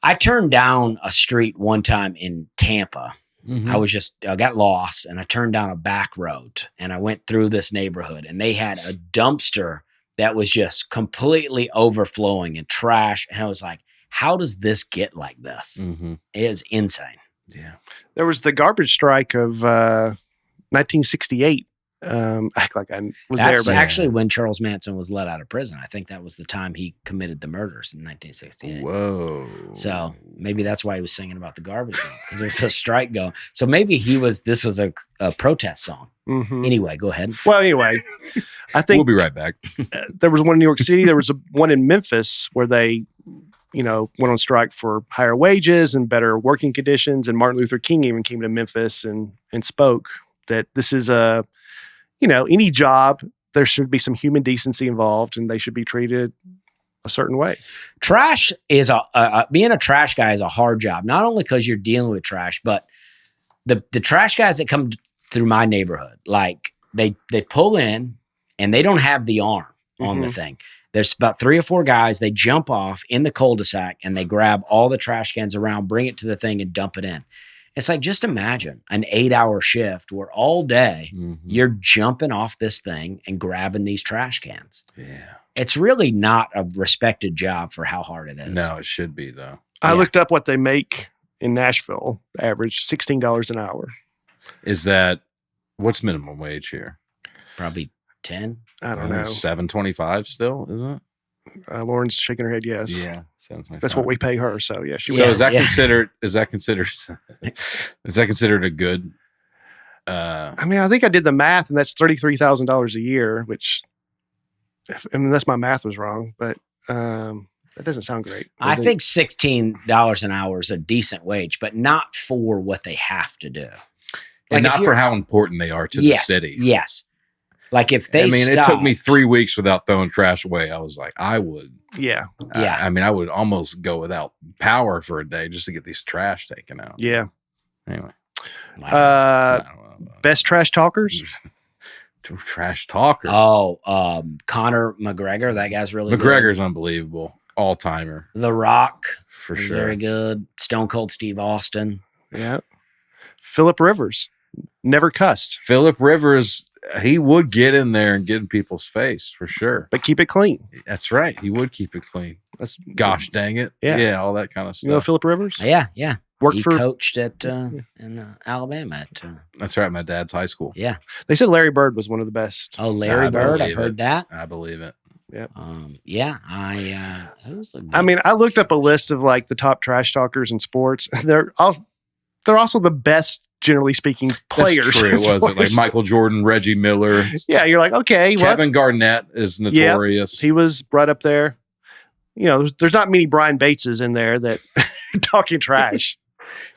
I turned down a street one time in Tampa. Mhm. I got lost and I turned down a back road and I went through this neighborhood and they had a dumpster that was just completely overflowing in trash. And I was like, how does this get like this? Mhm. It is insane. Yeah. There was the garbage strike of 1968. Act like I was That's there, but actually when Charles Manson was let out of prison. I think that was the time he committed the murders in 1968. Whoa. So maybe that's why he was singing about the garbage because there was a strike going. So maybe this was a protest song. Mhm. Anyway, go ahead. Well, anyway, I We'll think be right back. there was one in New York City. There was one in Memphis where they, went on strike for higher wages and better working conditions. And Martin Luther King even came to Memphis and spoke that this is any job, there should be some human decency involved and they should be treated a certain way. Trash is being a trash guy is a hard job, not only because you're dealing with trash, but the trash guys that come through my neighborhood, like they pull in and they don't have the arm on the thing. There's about 3 or 4 guys. They jump off in the cul-de-sac and they grab all the trash cans around, bring it to the thing and dump it in. It's like, just imagine an 8-hour shift where all day you're jumping off this thing and grabbing these trash cans. Yeah. It's really not a respected job for how hard it is. No, it should be though. I Yeah. looked up what they make in Nashville, average $16 an hour. Is that what's minimum wage here? Probably 10. I don't know. $7.25 still, isn't it? Lauren's shaking her head. Yes. Yeah. That's what we pay her. So yeah, she So would. is that Yeah. considered is that considered a good I mean, I think I did the math, and that's $33,000 a year, which, unless my math was wrong, but that doesn't sound great. I think $16 an hour is a decent wage, but not for what they have to do. and if not you're- for how important they are to the city. Yes. Like if they it took me stopped- 3 weeks without throwing trash away. I was like, I would. Yeah, Yeah. I would almost go without power for a day just to get these trash taken out. yeah. Anyway, Wow. I don't know. Best trash talkers. Trash talkers. Conor McGregor, that guy's really good. McGregor's unbelievable. All timer The Rock, for is sure. very good. Stone Cold Steve Austin. Yeah. Philip Rivers, never cussed, Philip Rivers, he would get in there and get in people's face for sure. but keep it clean. That's right. He would keep it clean. That's Gosh dang it. Yeah. all that kind of stuff. You know Philip Rivers Yeah. worked He for. coached at in Alabama. That's right. My dad's high school. They said Larry Bird was one of the best. Oh, Larry I Bird. I've believe heard it. that. I believe it. It was a I good- mean, I looked up a list of like the top trash talkers in sports. They're also the best, generally speaking, players. That's true, in was it? Like sports. Michael Jordan, Reggie Miller. Yeah, you're like, okay, well, Kevin Garnett is notorious. he was right up there. There's not many Brian Bateses in there that talking trash.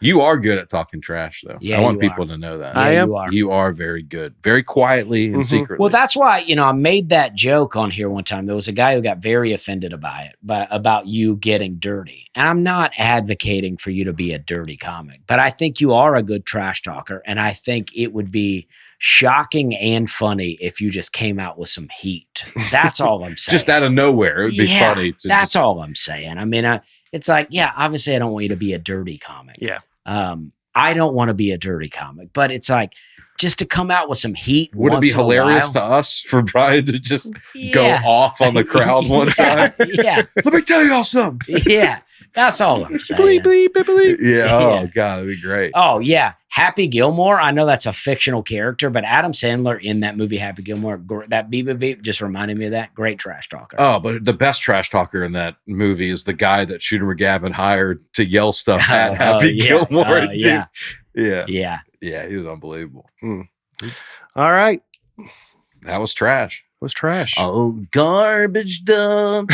You are good at talking trash, though. Yeah, I want you people are. to know that. Yeah, I am. you are. You are very good, very quietly and Mhm. secretly. Well, that's why, I made that joke on here one time. There was a guy who got very offended about you getting dirty. And I'm not advocating for you to be a dirty comic, but I think you are a good trash talker. And I think it would be shocking and funny if you just came out with some heat. That's all I'm saying. just out of nowhere. It would be Yeah, funny. To That's just, all I'm saying. I mean, it's like, yeah, obviously I don't want you to be a dirty comic. Yeah. I don't want to be a dirty comic, but it's like just to come out with some heat. Would it be once in a hilarious while. to us for Brian to just go Yeah. off on the crowd one time? Yeah, Let me tell y'all something. yeah. That's all I'm Bleep, saying. bleep, bleep, bleep. Yeah. Oh, Yeah. God. That'd be great. Oh, yeah. Happy Gilmore. I know that's a fictional character, but Adam Sandler in that movie, Happy Gilmore, that beep, beep, beep just reminded me of that. Great trash talker. Oh, but the best trash talker in that movie is the guy that Shooter McGavin hired to yell stuff at Happy yeah. Gilmore. Dude. Yeah. Yeah. Yeah. Yeah. He was unbelievable. All right. That was trash. It was trash. Oh, garbage dump.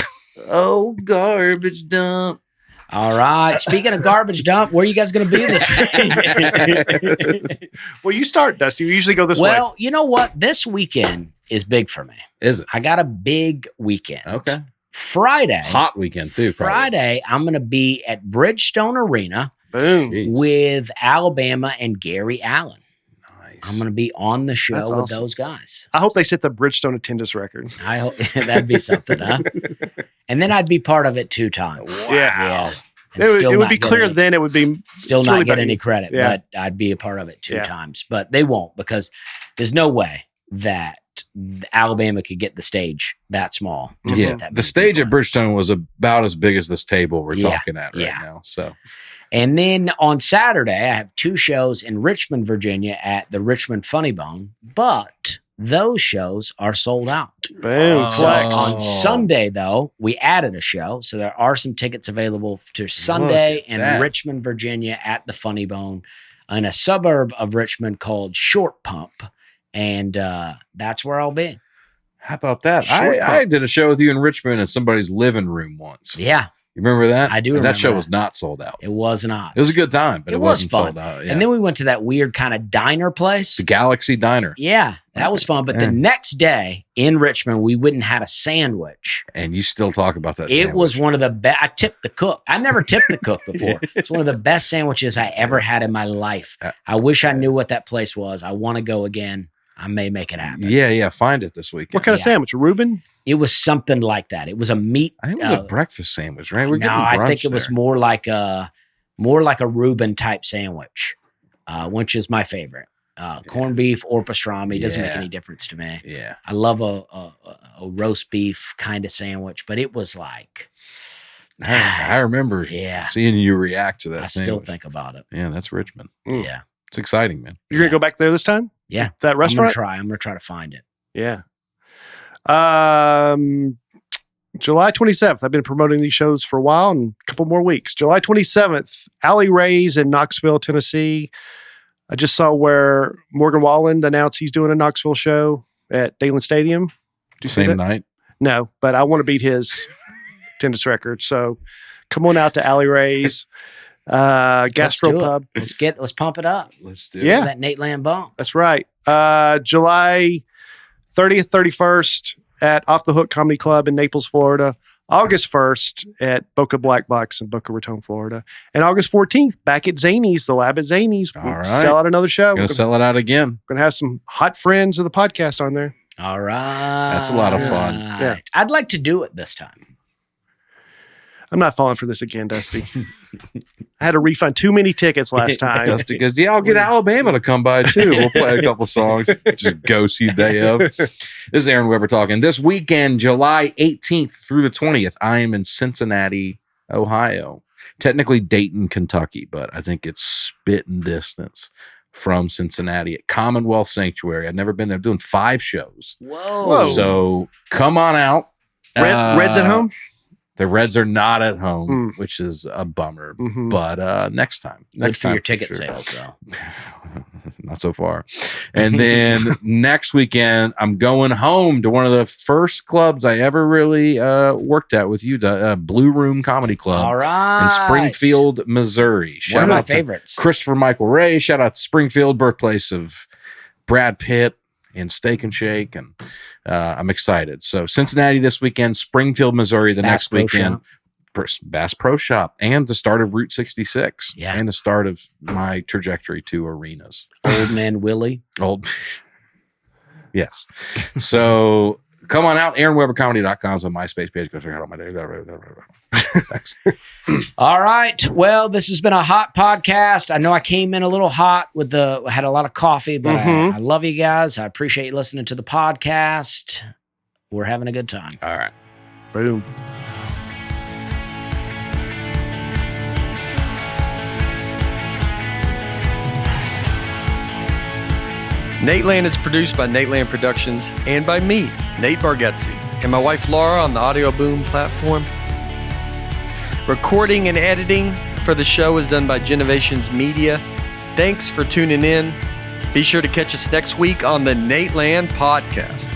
Oh, garbage dump. All right. Speaking of garbage dump, where are you guys going to be this week? Well, you start, Dusty. We usually go this way. Well, you know what? This weekend is big for me. Is it? I got a big weekend. Okay. Friday. Hot weekend, too. Probably. Friday, I'm going to be at Bridgestone Arena Boom. Jeez. with Alabama and Gary Allen. Nice. I'm going to be on the show That's with awesome. those guys. I hope they set the Bridgestone attendance record. I hope that'd be something, huh? And then I'd be part of it 2 times. Yeah. and It still would not be get clear any- then. It would be still it's not really get about any you. credit, Yeah. but I'd be a part of it 2 Yeah. times. But they won't, because there's no way that Alabama could get the stage that small. Mhm. Yeah, That the many stage people at Bridgestone was about as big as this table we're Yeah, talking at right yeah. now. So And then on Saturday, I have 2 shows in Richmond, Virginia at the Richmond Funny Bone, but those shows are sold out. Boom. Oh. Flex. On Sunday, though, we added a show. So there are some tickets available to Sunday at in that. Richmond, Virginia at the Funny Bone in a suburb of Richmond called Short Pump. And that's where I'll be. how about that? Short I did a show with you in Richmond in somebody's living room once. Yeah, You remember that? I do And that remember show that. was not sold out. it was not. It was a good time, but It it, was wasn't fun. sold out. Yeah. And then we went to that weird kind of diner place. the Galaxy Diner. Yeah, that was fun. But the Yeah. next day in Richmond, we went and had a sandwich. And you still talk about that It sandwich. was one of the best. I tipped the cook. I never tipped the cook before. It's one of the best sandwiches I ever had in my life. I wish I knew what that place was. I want to go again. I may make it happen. Yeah, find it this weekend. What kind of Yeah. sandwich? Reuben? It was something like that. It was a meat. I think it was a breakfast sandwich, right? We're No, getting I brunch think it was there. more like a Reuben type sandwich, which is my favorite. Corned beef or pastrami doesn't make Yeah. any difference to me. Yeah. I love a roast beef kind of sandwich, but it was like, I remember yeah, seeing you react to that I sandwich. still think about it. Yeah, that's Richmond. Mm. Yeah, It's exciting, man. You're going to go back there this time? yeah. That restaurant? I'm gonna try to find it. Yeah. July 27th. I've been promoting these shows for a while and a couple more weeks. July 27th, Allie Ray's in Knoxville, Tennessee. I just saw where Morgan Wallen announced he's doing a Knoxville show at Nateland Stadium. Did you see Same that? night. No, but I want to beat his attendance record. So come on out to Allie Ray's do it. Gastropub. Let's pump it up. Let's do Yeah. That Nateland bump. That's right. July 30th, 31st at Off the Hook Comedy Club in Naples, Florida. August 1st at Boca Black Box in Boca Raton, Florida. And August 14th back at Zany's, the lab at Zany's. All We'll right. sell out another show. Gonna We're sell it out again. going to have some hot friends of the podcast on there. All right. That's a lot of fun. Yeah. I'd like to do it this time. I'm not falling for this again, Dusty. I had to refund too many tickets last time. Dusty goes, yeah, I'll get Alabama to come by too. We'll play a couple songs. Just ghost you day of. This is Aaron Weber talking. This weekend, July 18th through the 20th, I am in Cincinnati, Ohio. Technically Dayton, Kentucky, but I think it's spitting distance from Cincinnati at Commonwealth Sanctuary. I've never been there. I'm doing 5 shows. Whoa. So come on out. Red's at home? The Reds are not at home, Mm. which is a bummer. Mhm. But next time. Good Next for time your ticket sure. sales, though. Not so far. And then next weekend, I'm going home to one of the first clubs I ever really worked at with you, Blue Room Comedy Club All right. in Springfield, Missouri. One Shout of my out to favorites. Christopher Michael Ray. Shout out to Springfield, birthplace of Brad Pitt and Steak and Shake. And I'm excited. So Cincinnati this weekend, Springfield, Missouri the Bass next Pro weekend. Shop. Bass Pro Shop and the start of Route 66 Yeah. and the start of my trajectory to arenas. Old Man Willie. Old. Yes. So come on out. AaronWeberComedy.com is on MySpace page. Go check out all my day. Thanks. All right. Well, this has been a hot podcast. I know I came in a little hot had a lot of coffee, but Mhm. I love you guys. I appreciate you listening to the podcast. We're having a good time. All right. Boom. Nateland is produced by Nateland Productions and by me, Nate Bargatze, and my wife Laura on the Audio Boom platform. Recording and editing for the show is done by Genovations Media. Thanks for tuning in. Be sure to catch us next week on the Nateland Podcast.